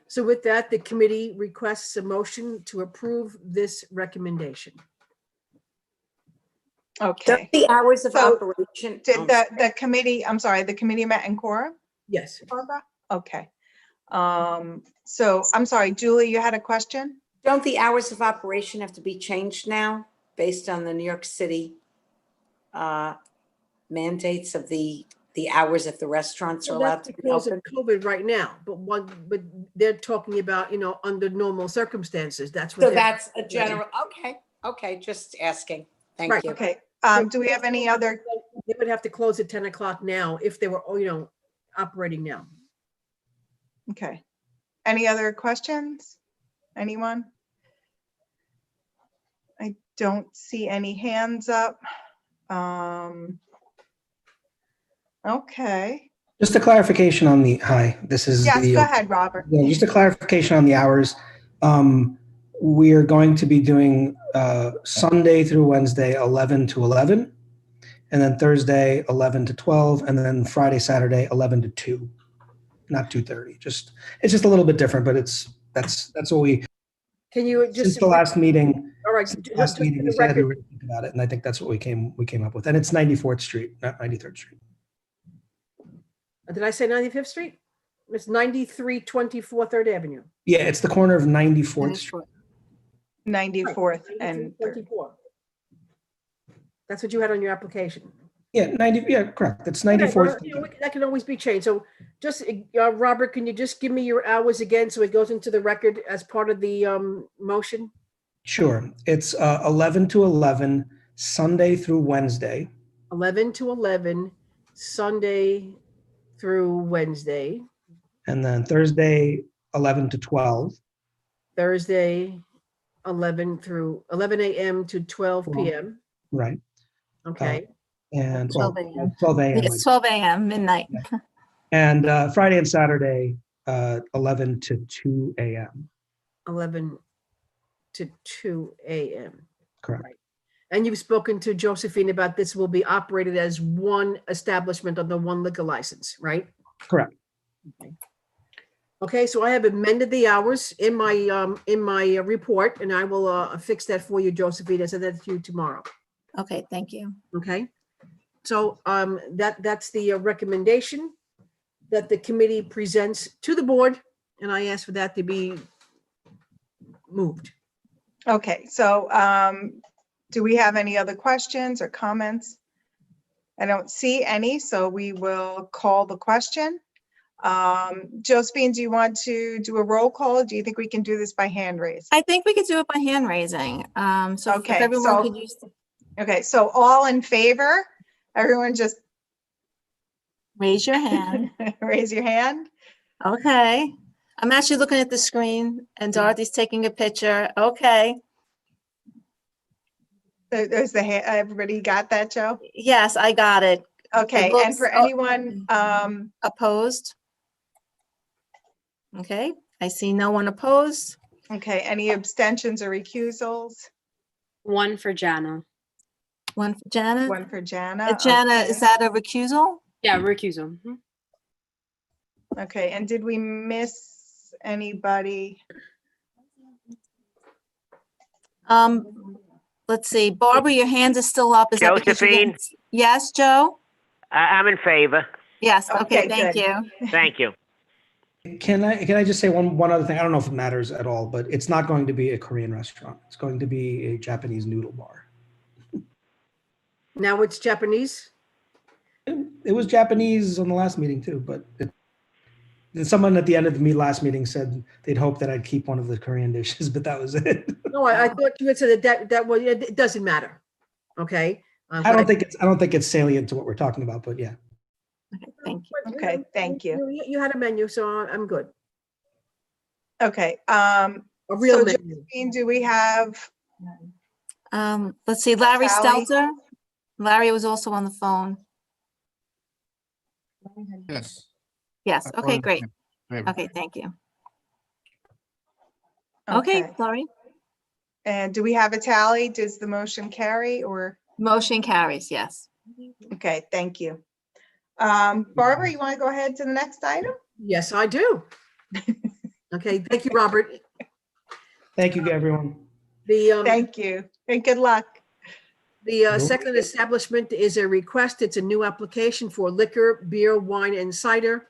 So with that, the committee requests a motion to approve this recommendation. Okay. The hours of So, operation. Did the committee, I'm sorry, the committee met in quorum? Yes. Barbara? Okay. So I'm sorry, Julie, you had a question? Don't the hours of operation have to be changed now based on the New York City mandates of the hours that the restaurants are Well, allowed that's to be because of open? COVID right now, but they're talking about, under normal circumstances, that's what. So they're- that's a general, okay, just asking. Thank Right. you. Okay. Do we have any other? They would have to close at 10 o'clock now if they were, operating now. Okay. Any other questions? Anyone? I don't see any hands up. Okay. Just a clarification on the, hi, this is Yes, the. go ahead, Robert. Yeah, just a clarification on the hours. We are going to be doing Sunday through Wednesday, 11 to 11, and then Thursday, 11 to 12, and then Friday, Saturday, 11 to 2, not 2:30. It's just a little bit different, but that's what we. Can you just? Since the last meeting. All right. Since the last meeting, we said we were going to think about it, and I think that's what we came up with. And it's 94th Street, not 93rd Street. Did I say 95th Street? It's 9324 3rd Avenue. Yeah, it's the corner of 94th Street. 94th and 24. That's what you had on your application. Yeah, 90. Yeah, correct. It's Okay, 94th. well, that can always be changed. So just, Robert, can you just give me your hours again so it goes into the record as part of the motion? Sure. It's 11 to 11, Sunday through Wednesday. 11 to 11, Sunday through Wednesday. And then Thursday, 11 to 12. Thursday, 11 a.m. to 12 p.m. Right. Okay. And 12 a.m. 12 a.m. It's 12 a.m. midnight. Yeah. And Friday and Saturday, 11 to 2 a.m. 11 to 2 a.m. Correct. Right. And you've spoken to Josephine about this will be operated as one establishment under one liquor license, right? Correct. Okay, so I have amended the hours in my report, and I will fix that for you, Josephine, and send that to you tomorrow. Okay, thank you. Okay, so that's the recommendation that the committee presents to the board, and I ask for that to be moved. Okay, so do we have any other questions or comments? I don't see any, so we will call the question. Josephine, do you want to do a roll call? Do you think we can do this by hand raise? I think we could do it by hand raising. So if Okay, everyone so- could use, Okay, so all in favor? Everyone just raise your hand. raise your hand. Okay. I'm actually looking at the screen and Dorothy's taking a picture. Okay. There's the hand. Everybody got that, Joe? Yes, I got it. Okay, It and for looks- anyone, Opposed? Okay, I see no one opposed. okay, any abstentions or recusals? One for Jana. One for Jana. One for Jana. Jana, okay. is that a recusal? Yeah, recusal. Mhm. Okay, and did we miss anybody? Let's see, Barbara, your hand is still up. Is that because you Josephine? didn't- Yes, Joe? I'm in favor. Yes, okay, Okay, thank good. you. Thank you. Can I just say one other thing? I don't know if it matters at all, but it's not going to be a Korean restaurant. It's going to be a Japanese noodle bar. Now it's Japanese. It was Japanese on the last meeting too, but someone at the end of the last meeting said they'd hope that I'd keep one of the Korean dishes, but that was it. No, I thought you had said that was, it doesn't matter. Okay. I don't think it's salient to what we're talking about, but yeah. Thank you. Okay, thank you. You had a menu, so I'm good. Okay, A real so menu. Josephine, do we have, Let's see, Larry Sally? Stelter? Larry was also on the phone. Yes. Yes, I okay, voted great. in favor. Okay, thank you. Okay, sorry. And do we have a tally? Does the motion carry or? Motion carries, yes. Okay, thank you. Barbara, you want to go ahead to the next item? Yes, I do. Okay, thank you, Robert. Thank you, everyone. Thank you, and good luck. The second establishment is a request. It's a new application for liquor, beer, wine, and cider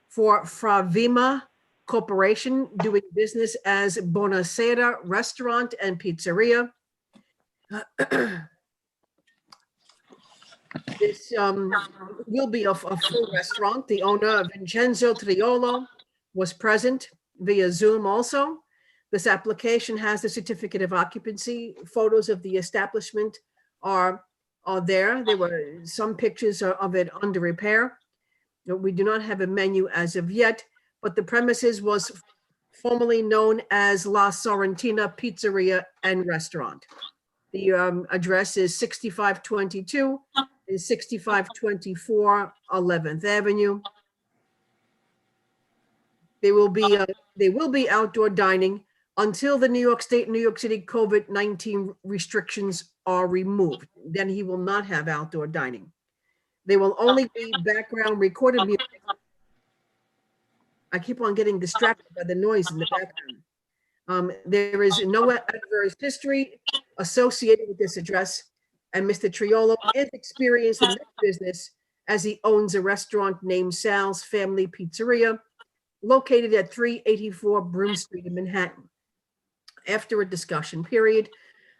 for Fravima Corporation, doing business as Bonacera Restaurant and Pizzeria. This will be a full restaurant. The owner, Vincenzo Triolo, was present via Zoom also. This application has the certificate of occupancy. Photos of the establishment are there. There were some pictures of it under repair. We do not have a menu as of yet, but the premises was formerly known as La Sorrentina Pizzeria and Restaurant. The address is 6522 and 6524 11th Avenue. They will be outdoor dining until the New York State, New York City COVID-19 restrictions are removed. Then he will not have outdoor dining. They will only be background recorded music. I keep on getting distracted by the noise in the background. There is no adverse history associated with this address, and Mr. Triolo is experienced in this business as he owns a restaurant named Sal's Family Pizzeria, located at 384 Broome Street in Manhattan. After a discussion period,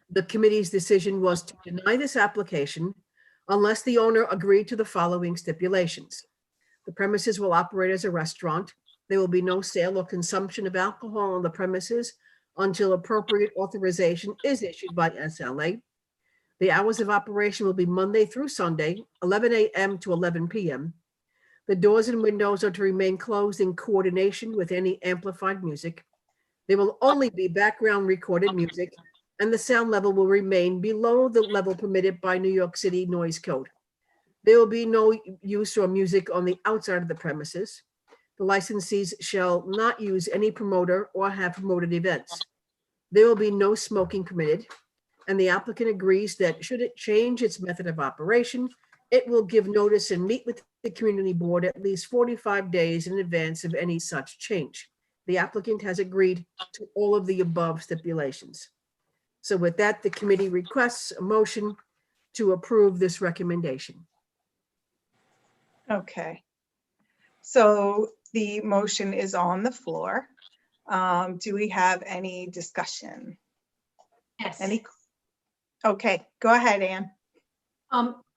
the committee's decision was to deny this application unless the owner agreed to the following stipulations. The premises will operate as a restaurant. There will be no sale or consumption of alcohol on the premises until appropriate authorization is issued by SLA. The hours of operation will be Monday through Sunday, 11 a.m. to 11 p.m. The doors and windows are to remain closed in coordination with any amplified music. There will only be background recorded music, and the sound level will remain below the level permitted by New York City Noise Code. There will be no use of music on the outside of the premises. The licensees shall not use any promoter or have promoted events. There will be no smoking permitted. and the applicant agrees that should it change its method of operation, it will give notice and meet with the community board at least 45 days in advance of any such change. The applicant has agreed to all of the above stipulations. So with that, the committee requests a motion to approve this recommendation. Okay. So the motion is on the floor. Do we have any discussion? Yes. Okay, go ahead, Ann.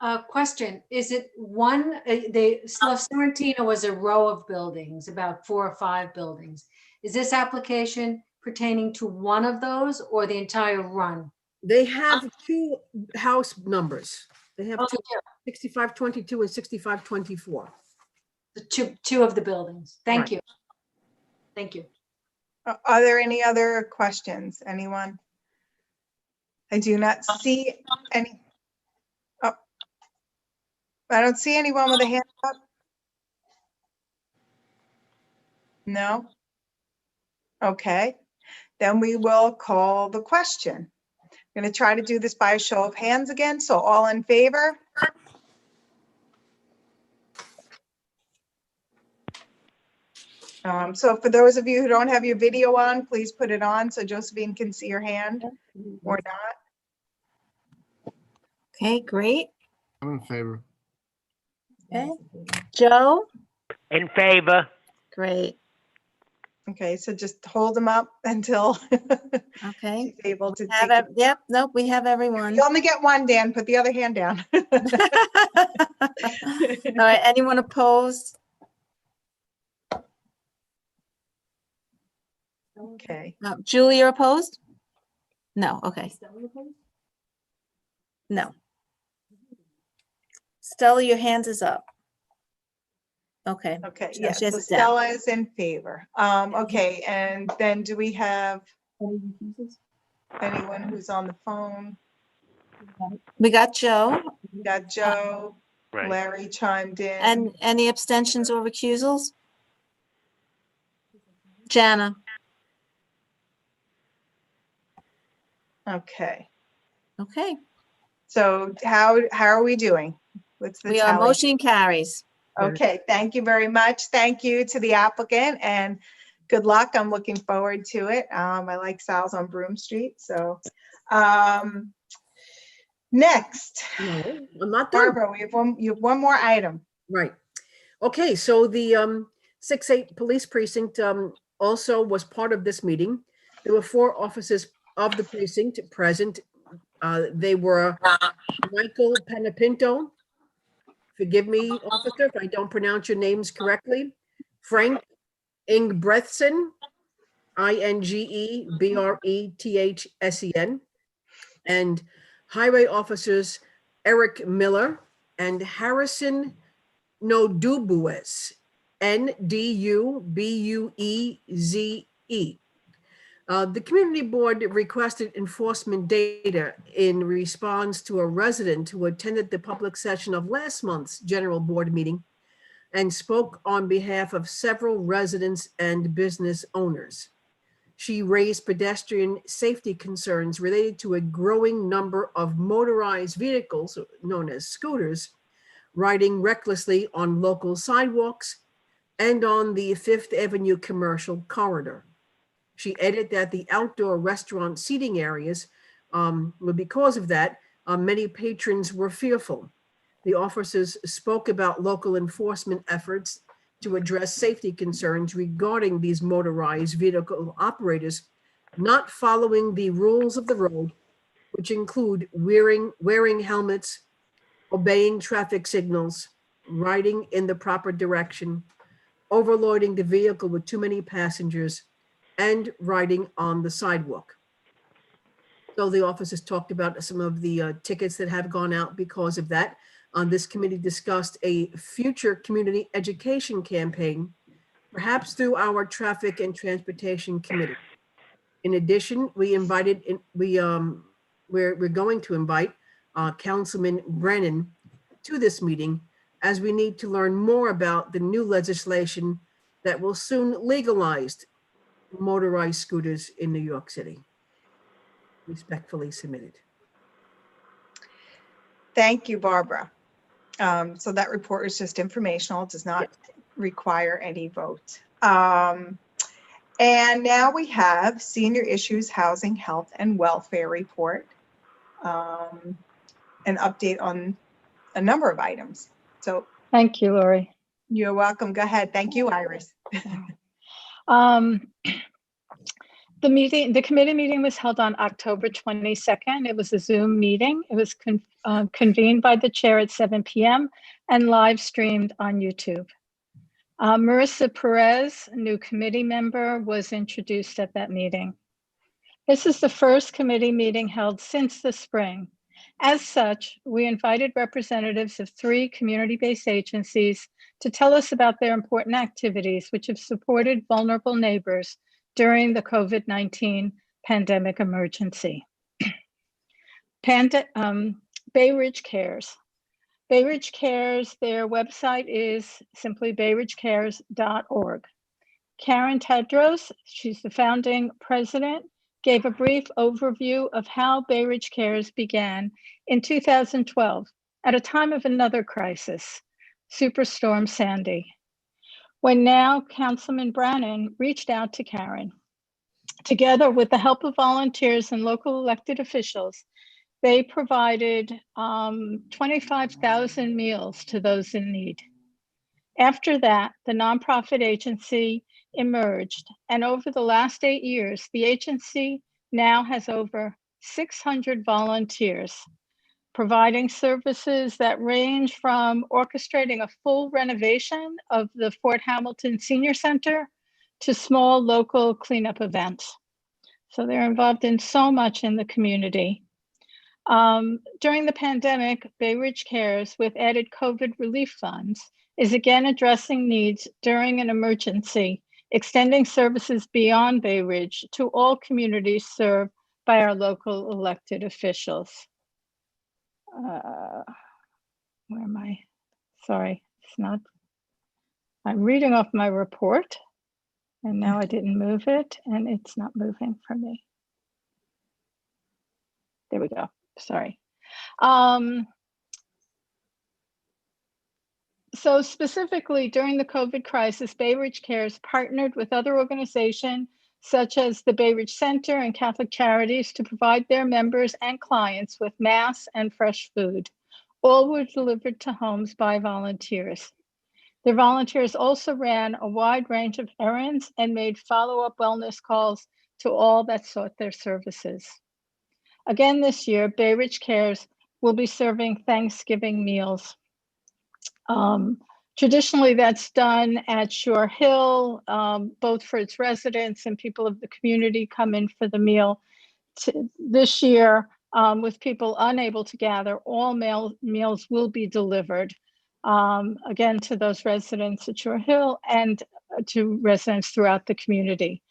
A question, is it one, the La Sorrentina was a row of buildings, about 4 or 5 buildings. Is this application pertaining to one of those or the entire run? They have 2 house numbers. They have Oh, 2, 6522 and 6524. The two of the buildings. Thank Right. you. Thank you. Are there any other questions? Anyone? I do not see any. Oh, I don't see anyone with a hand up. No? Okay, then we will call the question. I'm going to try to do this by a show of hands again. So all in favor? So for those of you who don't have your video on, please put it on so Josephine can see your hand or not. Okay, great. I'm in favor. Okay. Joe? In favor. Great. Okay, so just hold them up until Okay. she's able to Have take it. Yep, nope, we have everyone. You only get one, Dan. Put the other hand down. All right, anyone opposed? Okay. Julie, you're opposed? No, okay. No. Stella, your hand is up. Okay. Okay, So yeah, she has so it down. Stella is in favor. Okay, and then do we have anyone who's on the phone? We got Joe. We got Joe, Right. Larry chimed in. And any abstentions or recusals? Jana? Okay, Okay. so how are we doing? What's the We are tally? motion carries. Okay, thank you very much. Thank you to the applicant and good luck. I'm looking forward to it. I like Sal's on Broome Street, so. Next, No, I'm not done. Barbara, you have one more item. Right. Okay, so the 6-8 police precinct also was part of this meeting. There were 4 officers of the precinct present. They were Michael Penapinto. Forgive me, officer, if I don't pronounce your names correctly. Frank Ingebretsen, Ingebretsen, and highway officers Eric Miller and Harrison Nodubueze, Ndubueze. The community board requested enforcement data in response to a resident who attended the public session of last month's general board meeting and spoke on behalf of several residents and business owners. She raised pedestrian safety concerns related to a growing number of motorized vehicles, known as scooters, riding recklessly on local sidewalks and on the Fifth Avenue commercial corridor. She added that the outdoor restaurant seating areas, because of that, many patrons were fearful. The officers spoke about local enforcement efforts to address safety concerns regarding these motorized vehicle operators not following the rules of the road, which include wearing helmets, obeying traffic signals, riding in the proper direction, overloading the vehicle with too many passengers, and riding on the sidewalk. So the officers talked about some of the tickets that have gone out because of that. This committee discussed a future community education campaign, perhaps through our Traffic and Transportation Committee. In addition, we're going to invite Councilman Bran to this meeting, as we need to learn more about the new legislation that will soon legalize motorized scooters in New York City. Respectfully submitted. Thank you, Barbara. So that report is just informational. It does not require any vote. And now we have Senior Issues, Housing, Health, and Welfare Report. An update on a number of items. So thank you, Lori. You're welcome. Go ahead. Thank you, Iris. The committee meeting was held on October 22nd. It was a Zoom meeting. It was convened by the chair at 7 p.m. and live streamed on YouTube. Marissa Perez, a new committee member, was introduced at that meeting. This is the first committee meeting held since the spring. As such, we invited representatives of 3 community-based agencies to tell us about their important activities which have supported vulnerable neighbors during the COVID-19 pandemic emergency. Bay Ridge Cares. Bay Ridge Cares, their website is simply bayridgecares.org. Karen Tedros, she's the founding president, gave a brief overview of how Bay Ridge Cares began in 2012 at a time of another crisis, Superstorm Sandy, when now Councilman Bran reached out to Karen. Together with the help of volunteers and local elected officials, they provided 25,000 meals to those in need. After that, the nonprofit agency emerged, and over the last 8 years, the agency now has over 600 volunteers, providing services that range from orchestrating a full renovation of the Fort Hamilton Senior Center to small local cleanup events. So they're involved in so much in the community. During the pandemic, Bay Ridge Cares, with added COVID relief funds, is again addressing needs during an emergency, extending services beyond Bay Ridge to all communities served by our local elected officials. Where am I? Sorry, it's not. I'm reading off my report, and now I didn't move it, and it's not moving for me. There we go. Sorry. So specifically during the COVID crisis, Bay Ridge Cares partnered with other organizations such as the Bay Ridge Center and Catholic Charities to provide their members and clients with masks and fresh food. All were delivered to homes by volunteers. Their volunteers also ran a wide range of errands and made follow-up wellness calls to all that sought their services. Again this year, Bay Ridge Cares will be serving Thanksgiving meals. Traditionally, that's done at Shore Hill, both for its residents and people of the community come in for the meal. This year, with people unable to gather, all meals will be delivered, again, to those residents at Shore Hill and to residents throughout the community.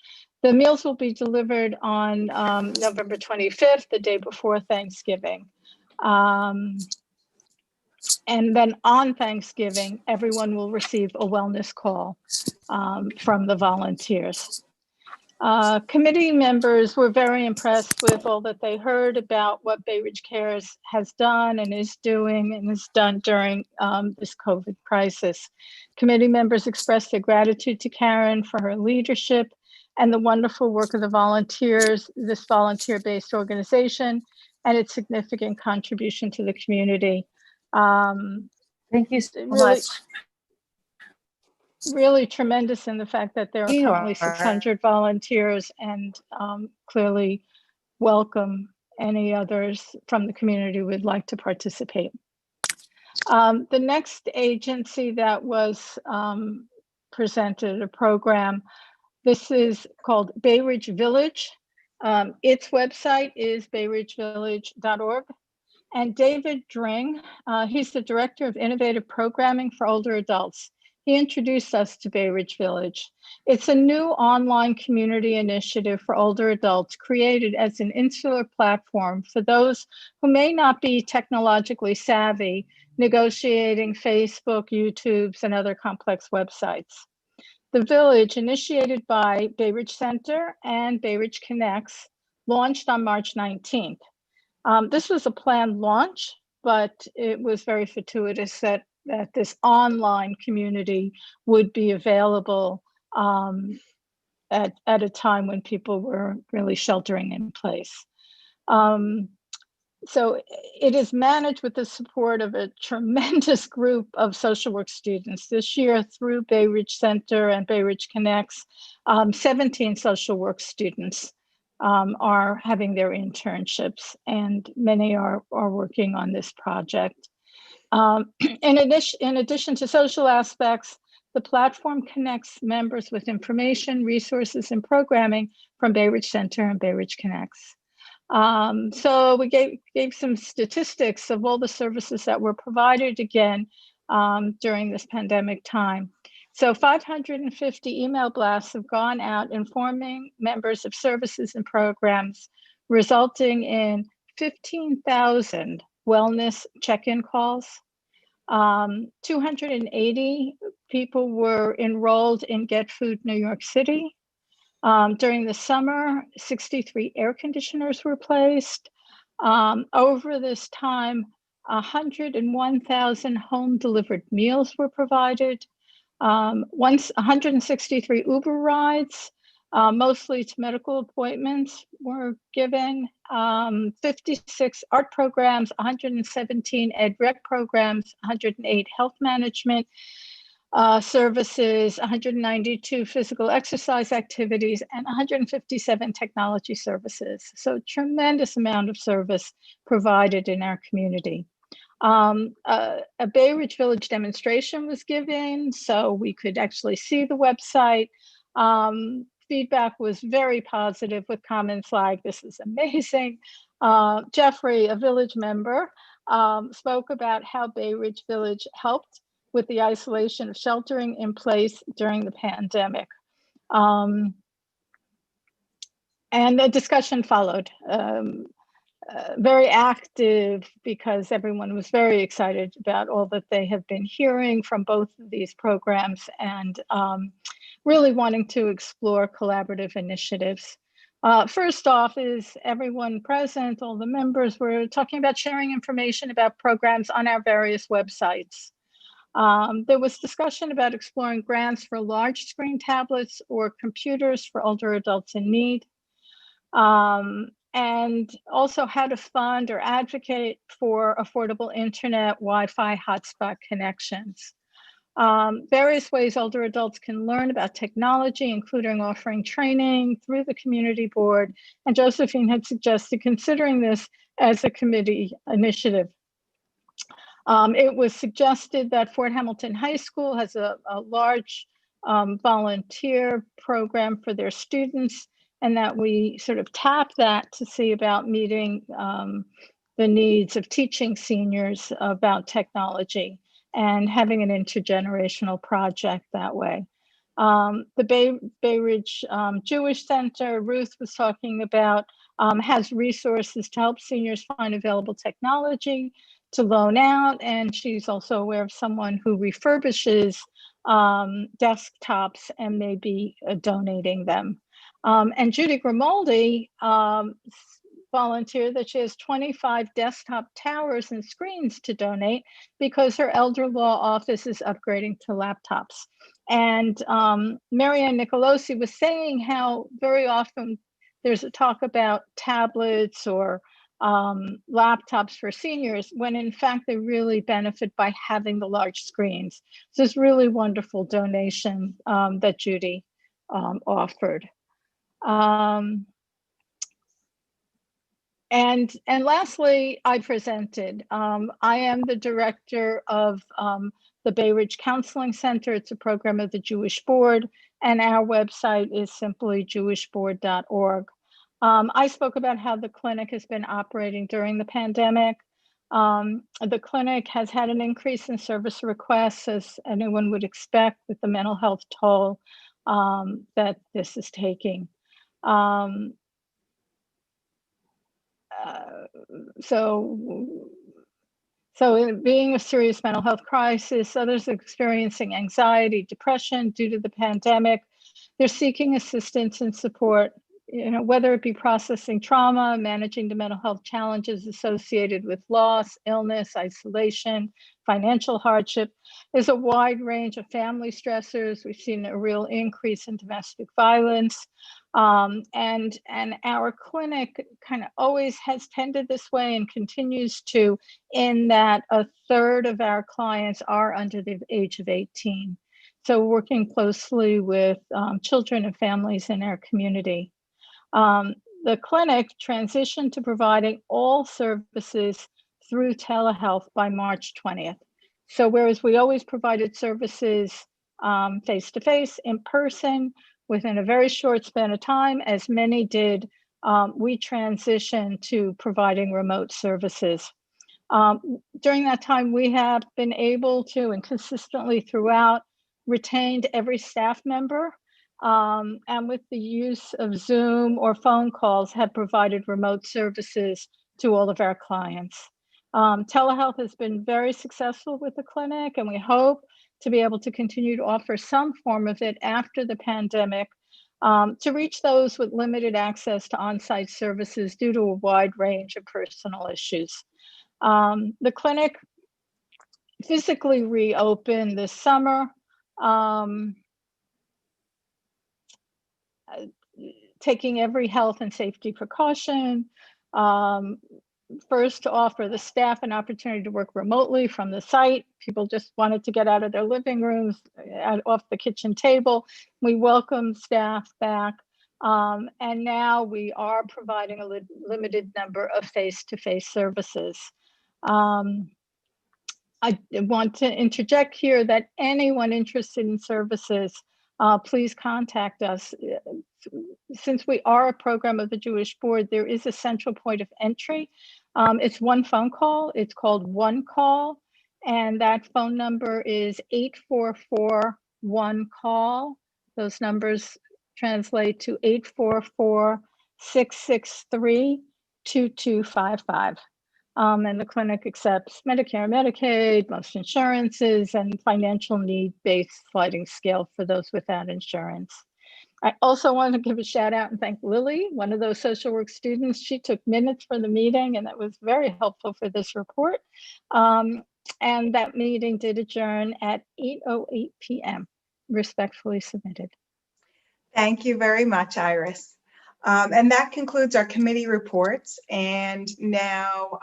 The meals will be delivered on November 25th, the day before Thanksgiving. And then on Thanksgiving, everyone will receive a wellness call from the volunteers. Committee members were very impressed with all that they heard about what Bay Ridge Cares has done and is doing and has done during this COVID crisis. Committee members expressed their gratitude to Karen for her leadership and the wonderful work of the volunteers, this volunteer-based organization, and its significant contribution to the community. Thank you so really, much. Really tremendous in the fact that there are currently 600 volunteers and clearly welcome any others from the community who would like to participate. The next agency that was presented a program, this is called Bay Ridge Village. Its website is bayridgevillage.org. And David Dring, he's the Director of Innovative Programming for Older Adults. He introduced us to Bay Ridge Village. It's a new online community initiative for older adults created as an insular platform for those who may not be technologically savvy, negotiating Facebook, YouTubes, and other complex websites. The Village, initiated by Bay Ridge Center and Bay Ridge Connects, launched on March 19th. This was a planned launch, but it was very fortuitous that this online community would be available at a time when people were really sheltering in place. So it is managed with the support of a tremendous group of social work students. This year, through Bay Ridge Center and Bay Ridge Connects, 17 social work students are having their internships, and many are working on this project. In addition to social aspects, the platform connects members with information, resources, and programming from Bay Ridge Center and Bay Ridge Connects. So we gave some statistics of all the services that were provided again during this pandemic time. So 550 email blasts have gone out informing members of services and programs, resulting in 15,000 wellness check-in calls. 280 people were enrolled in Get Food New York City. During the summer, 63 air conditioners were placed. Over this time, 101,000 home delivered meals were provided. 163 Uber rides, mostly to medical appointments, were given. 56 art programs, 117 ed rec programs, 108 health management services, 192 physical exercise activities, and 157 technology services. So tremendous amount of service provided in our community. A Bay Ridge Village demonstration was given, so we could actually see the website. Feedback was very positive with comments like, "This is amazing." Jeffrey, a village member, spoke about how Bay Ridge Village helped with the isolation of sheltering in place during the pandemic. And a discussion followed. Very active, because everyone was very excited about all that they have been hearing from both of these programs, and really wanting to explore collaborative initiatives. First off is everyone present, all the members were talking about sharing information about programs on our various websites. There was discussion about exploring grants for large screen tablets or computers for older adults in need. And also how to fund or advocate for affordable internet Wi-Fi hotspot connections. Various ways older adults can learn about technology, including offering training through the community board. And Josephine had suggested considering this as a committee initiative. It was suggested that Fort Hamilton High School has a large volunteer program for their students, and that we sort of tap that to see about meeting the needs of teaching seniors about technology and having an intergenerational project that way. The Bay Ridge Jewish Center, Ruth was talking about, has resources to help seniors find available technology to loan out, and she's also aware of someone who refurbishes desktops and may be donating them. And Judy Grimaldi volunteered that she has 25 desktop towers and screens to donate because her elder law office is upgrading to laptops. And Marianne Nicolosi was saying how very often there's a talk about tablets or laptops for seniors, when in fact they really benefit by having the large screens. So it's really wonderful donation that Judy offered. And lastly, I presented. I am the director of the Bay Ridge Counseling Center. It's a program of the Jewish Board, and our website is simply jewishboard.org. I spoke about how the clinic has been operating during the pandemic. The clinic has had an increase in service requests, as anyone would expect, with the mental health toll that this is taking. So in being a serious mental health crisis, others are experiencing anxiety, depression due to the pandemic. They're seeking assistance and support whether it be processing trauma, managing the mental health challenges associated with loss, illness, isolation, financial hardship. There's a wide range of family stressors. We've seen a real increase in domestic violence. And our clinic kind of always has tended this way and continues to, in that a third of our clients are under the age of 18. So working closely with children and families in our community. The clinic transitioned to providing all services through telehealth by March 20th. So whereas we always provided services face-to-face, in person, within a very short span of time, as many did, we transitioned to providing remote services. During that time, we have been able to, and consistently throughout, retained every staff member, and with the use of Zoom or phone calls, have provided remote services to all of our clients. Telehealth has been very successful with the clinic, and we hope to be able to continue to offer some form of it after the pandemic, to reach those with limited access to on-site services due to a wide range of personal issues. The clinic physically reopened this summer, taking every health and safety precaution. First, to offer the staff an opportunity to work remotely from the site. People just wanted to get out of their living rooms, off the kitchen table. We welcome staff back. And now we are providing a limited number of face-to-face services. I want to interject here that anyone interested in services, please contact us. Since we are a program of the Jewish Board, there is a central point of entry. It's one phone call. It's called One Call, and that phone number is 844-1-CALL. Those numbers translate to 844-663-2255. And the clinic accepts Medicare, Medicaid, most insurances, and financial need-based sliding scale for those without insurance. I also want to give a shout out and thank Lily, one of those social work students. She took minutes for the meeting, and that was very helpful for this report. And that meeting did adjourn at 8:08 p.m. Respectfully submitted. Thank you very much, Iris. And that concludes our committee reports. And now,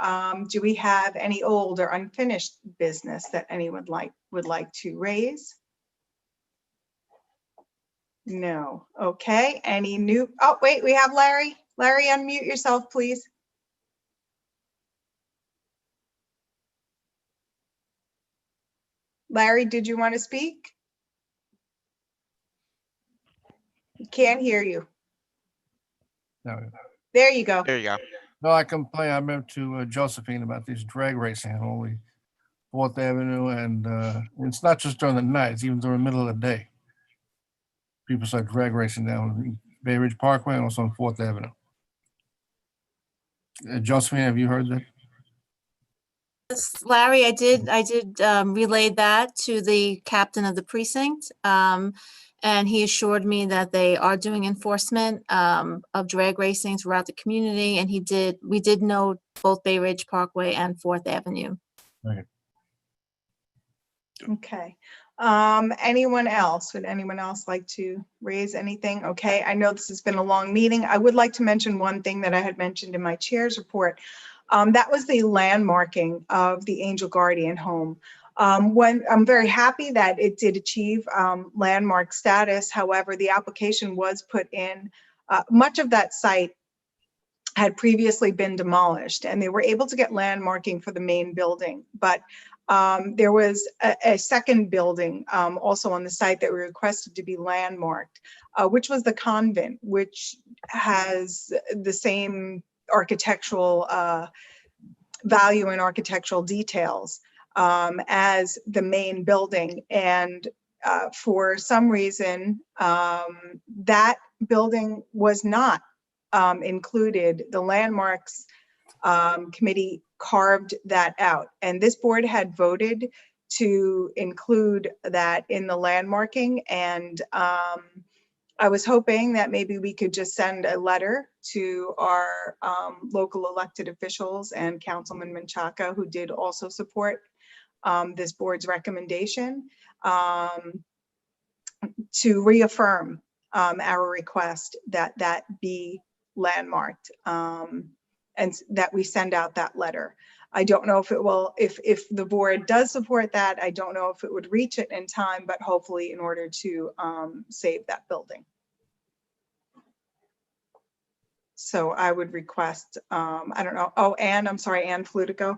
do we have any old or unfinished business that anyone would like to raise? No. Okay. Any new? Oh, wait, we have Larry. Larry, unmute yourself, please. Larry, did you want to speak? Can't hear you. No. There you go. There you go. No, I complain. I meant to Josephine about these drag racing on only 4th Avenue, and it's not just during the night, it's even during the middle of the day. People start drag racing down Bay Ridge Parkway and also on 4th Avenue. Josephine, have you heard that? Yes, Larry, I did relay that to the captain of the precinct. And he assured me that they are doing enforcement of drag racing throughout the community. And we did note both Bay Ridge Parkway and 4th Avenue. Okay. Okay. Anyone else? Would anyone else like to raise anything? Okay, I know this has been a long meeting. I would like to mention one thing that I had mentioned in my chair's report. That was the landmarking of the Angel Guardian home. When I'm very happy that it did achieve landmark status. However, the application was put in. Much of that site had previously been demolished, and they were able to get landmarking for the main building. But there was a second building also on the site that we requested to be landmarked, which was the convent, which has the same architectural value and architectural details as the main building. And for some reason, that building was not included. The landmarks committee carved that out, and this board had voted to include that in the landmarking. And I was hoping that maybe we could just send a letter to our local elected officials and Councilman Menchaca, who did also support this board's recommendation, to reaffirm our request that that be landmarked, and that we send out that letter. I don't know if it will, if the board does support that, I don't know if it would reach it in time, but hopefully in order to save that building. So I would request, I don't know, oh, Anne, I'm sorry, Anne Flutico.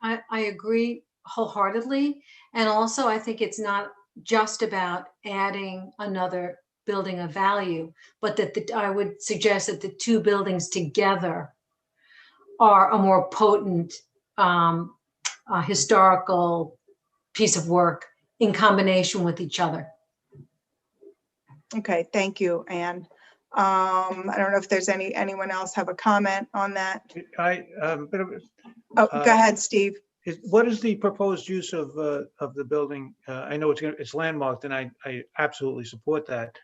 I agree wholeheartedly. And also I think it's not just about adding another building of value, but that I would suggest that the two buildings together are a more potent historical piece of work in combination with each other. Okay, thank you, Anne. I don't know if there's anyone else have a comment on that. Oh, go ahead, Steve. What is the proposed use of the building? I know it's landmarked, and I absolutely support that.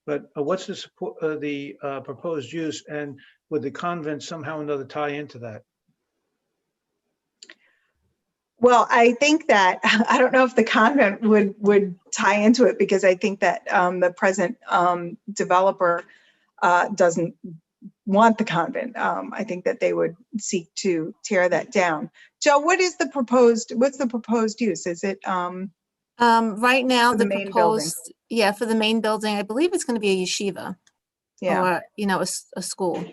But what's the proposed use, and would the convent somehow or another tie into that? Well, I think that, I don't know if the convent would tie into it, because I think that the present developer doesn't want the convent. I think that they would seek to tear that down. Joe, what's the proposed use? Is it right now for the the main building? proposed, yeah, for the main building, I believe it's going to be a yeshiva, Yeah, or a school.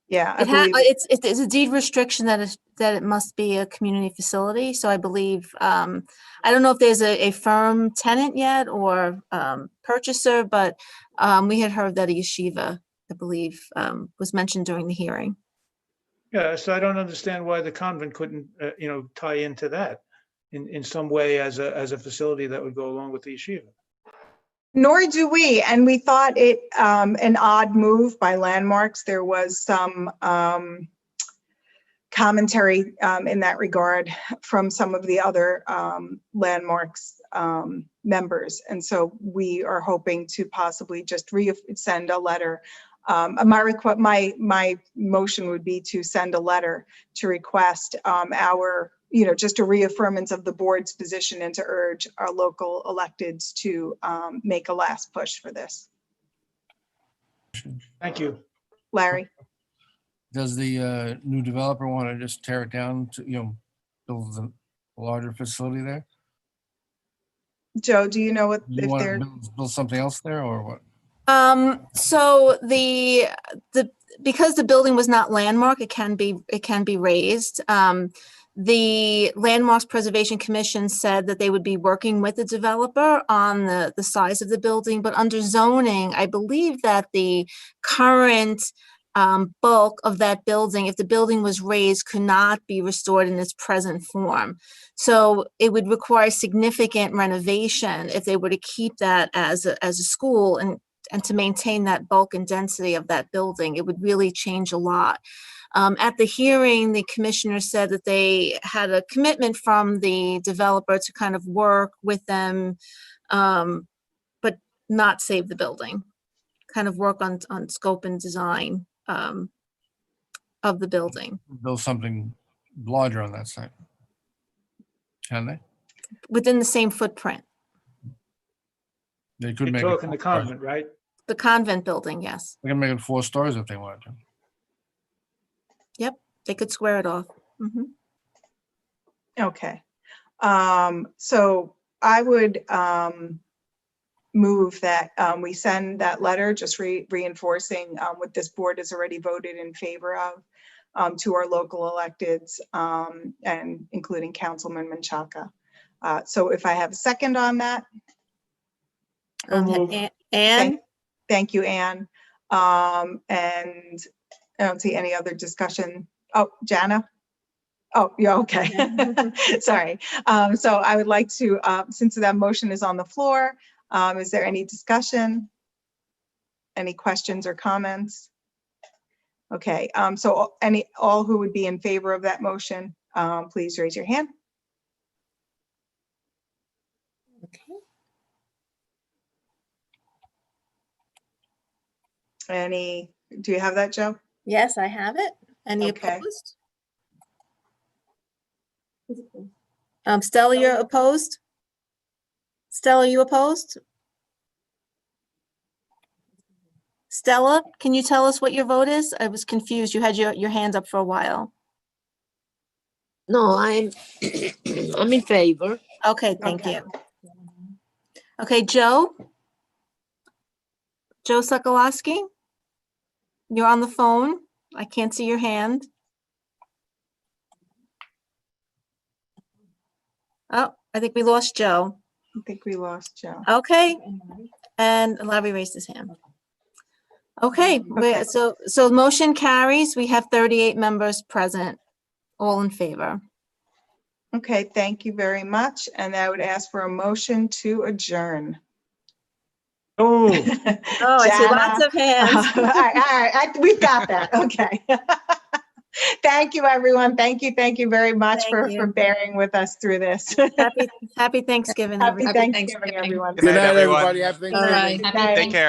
yeah, I It believe it's a deed restriction that it must be a community facility. So I believe, I don't know if there's a firm tenant yet or purchaser, but we had heard that a yeshiva, I believe, was mentioned during the hearing. Yeah, so I don't understand why the convent couldn't, tie into that in some way as a facility that would go along with the yeshiva. Nor do we, and we thought it an odd move by Landmarks. There was some commentary in that regard from some of the other Landmarks members, and so we are hoping to possibly just send a letter. My motion would be to send a letter to request our, just a reaffirmance of the board's position, and to urge our local electeds to make a last push for this. Thank you. Larry? Does the new developer want to just tear it down to, build a larger facility there? Joe, do you know what, You if want they're, to build something else there, or what? So because the building was not landmark, it can be raised. The Landmarks Preservation Commission said that they would be working with the developer on the size of the building, but under zoning, I believe that the current bulk of that building, if the building was raised, could not be restored in its present form. So it would require significant renovation if they were to keep that as a school, and to maintain that bulk and density of that building. It would really change a lot. At the hearing, the commissioner said that they had a commitment from the developer to kind of work with them, but not save the building, kind of work on scope and design of the building. Build something larger on that site. Can they? Within the same footprint. They could You're make talking it the convent, right? The convent building, yes. They can make it 4 stories if they wanted to. Yep, they could square it off. Mhm. okay. So I would move that we send that letter, just reinforcing what this board has already voted in favor of, to our local electeds, and including Councilman Menchaca. So if I have a second on that. Anne? Thank you, Anne. And I don't see any other discussion. Oh, Jana? Oh, yeah, okay. Sorry. So I would like to, since that motion is on the floor, is there any discussion? Any questions or comments? Okay, so all who would be in favor of that motion, please raise your hand. Okay. Do you have that, Joe? Yes, I have it. Any Okay. opposed? Stella, you're opposed? Stella, you opposed? Stella, can you tell us what your vote is? I was confused. You had your hand up for a while. No, I'm I'm in favor. Okay, thank you. Okay, Joe? Joe Sokolowski? You're on the phone. I can't see your hand. Oh, I think we lost Joe. I think we lost Joe. Okay, and Larry raised his hand. Okay, so motion carries. We have 38 members present, all in favor. Okay, thank you very much. And I would ask for a motion to adjourn. Oh, Oh, I see lots of hands. All right, we've got that. Okay. Thank you, everyone. Thank you very much for bearing with us through this. Happy Thanksgiving, Happy everyone. Thanksgiving, everyone. Good night, everyone. everybody. Happy All right. Thanksgiving. Good night. Take care.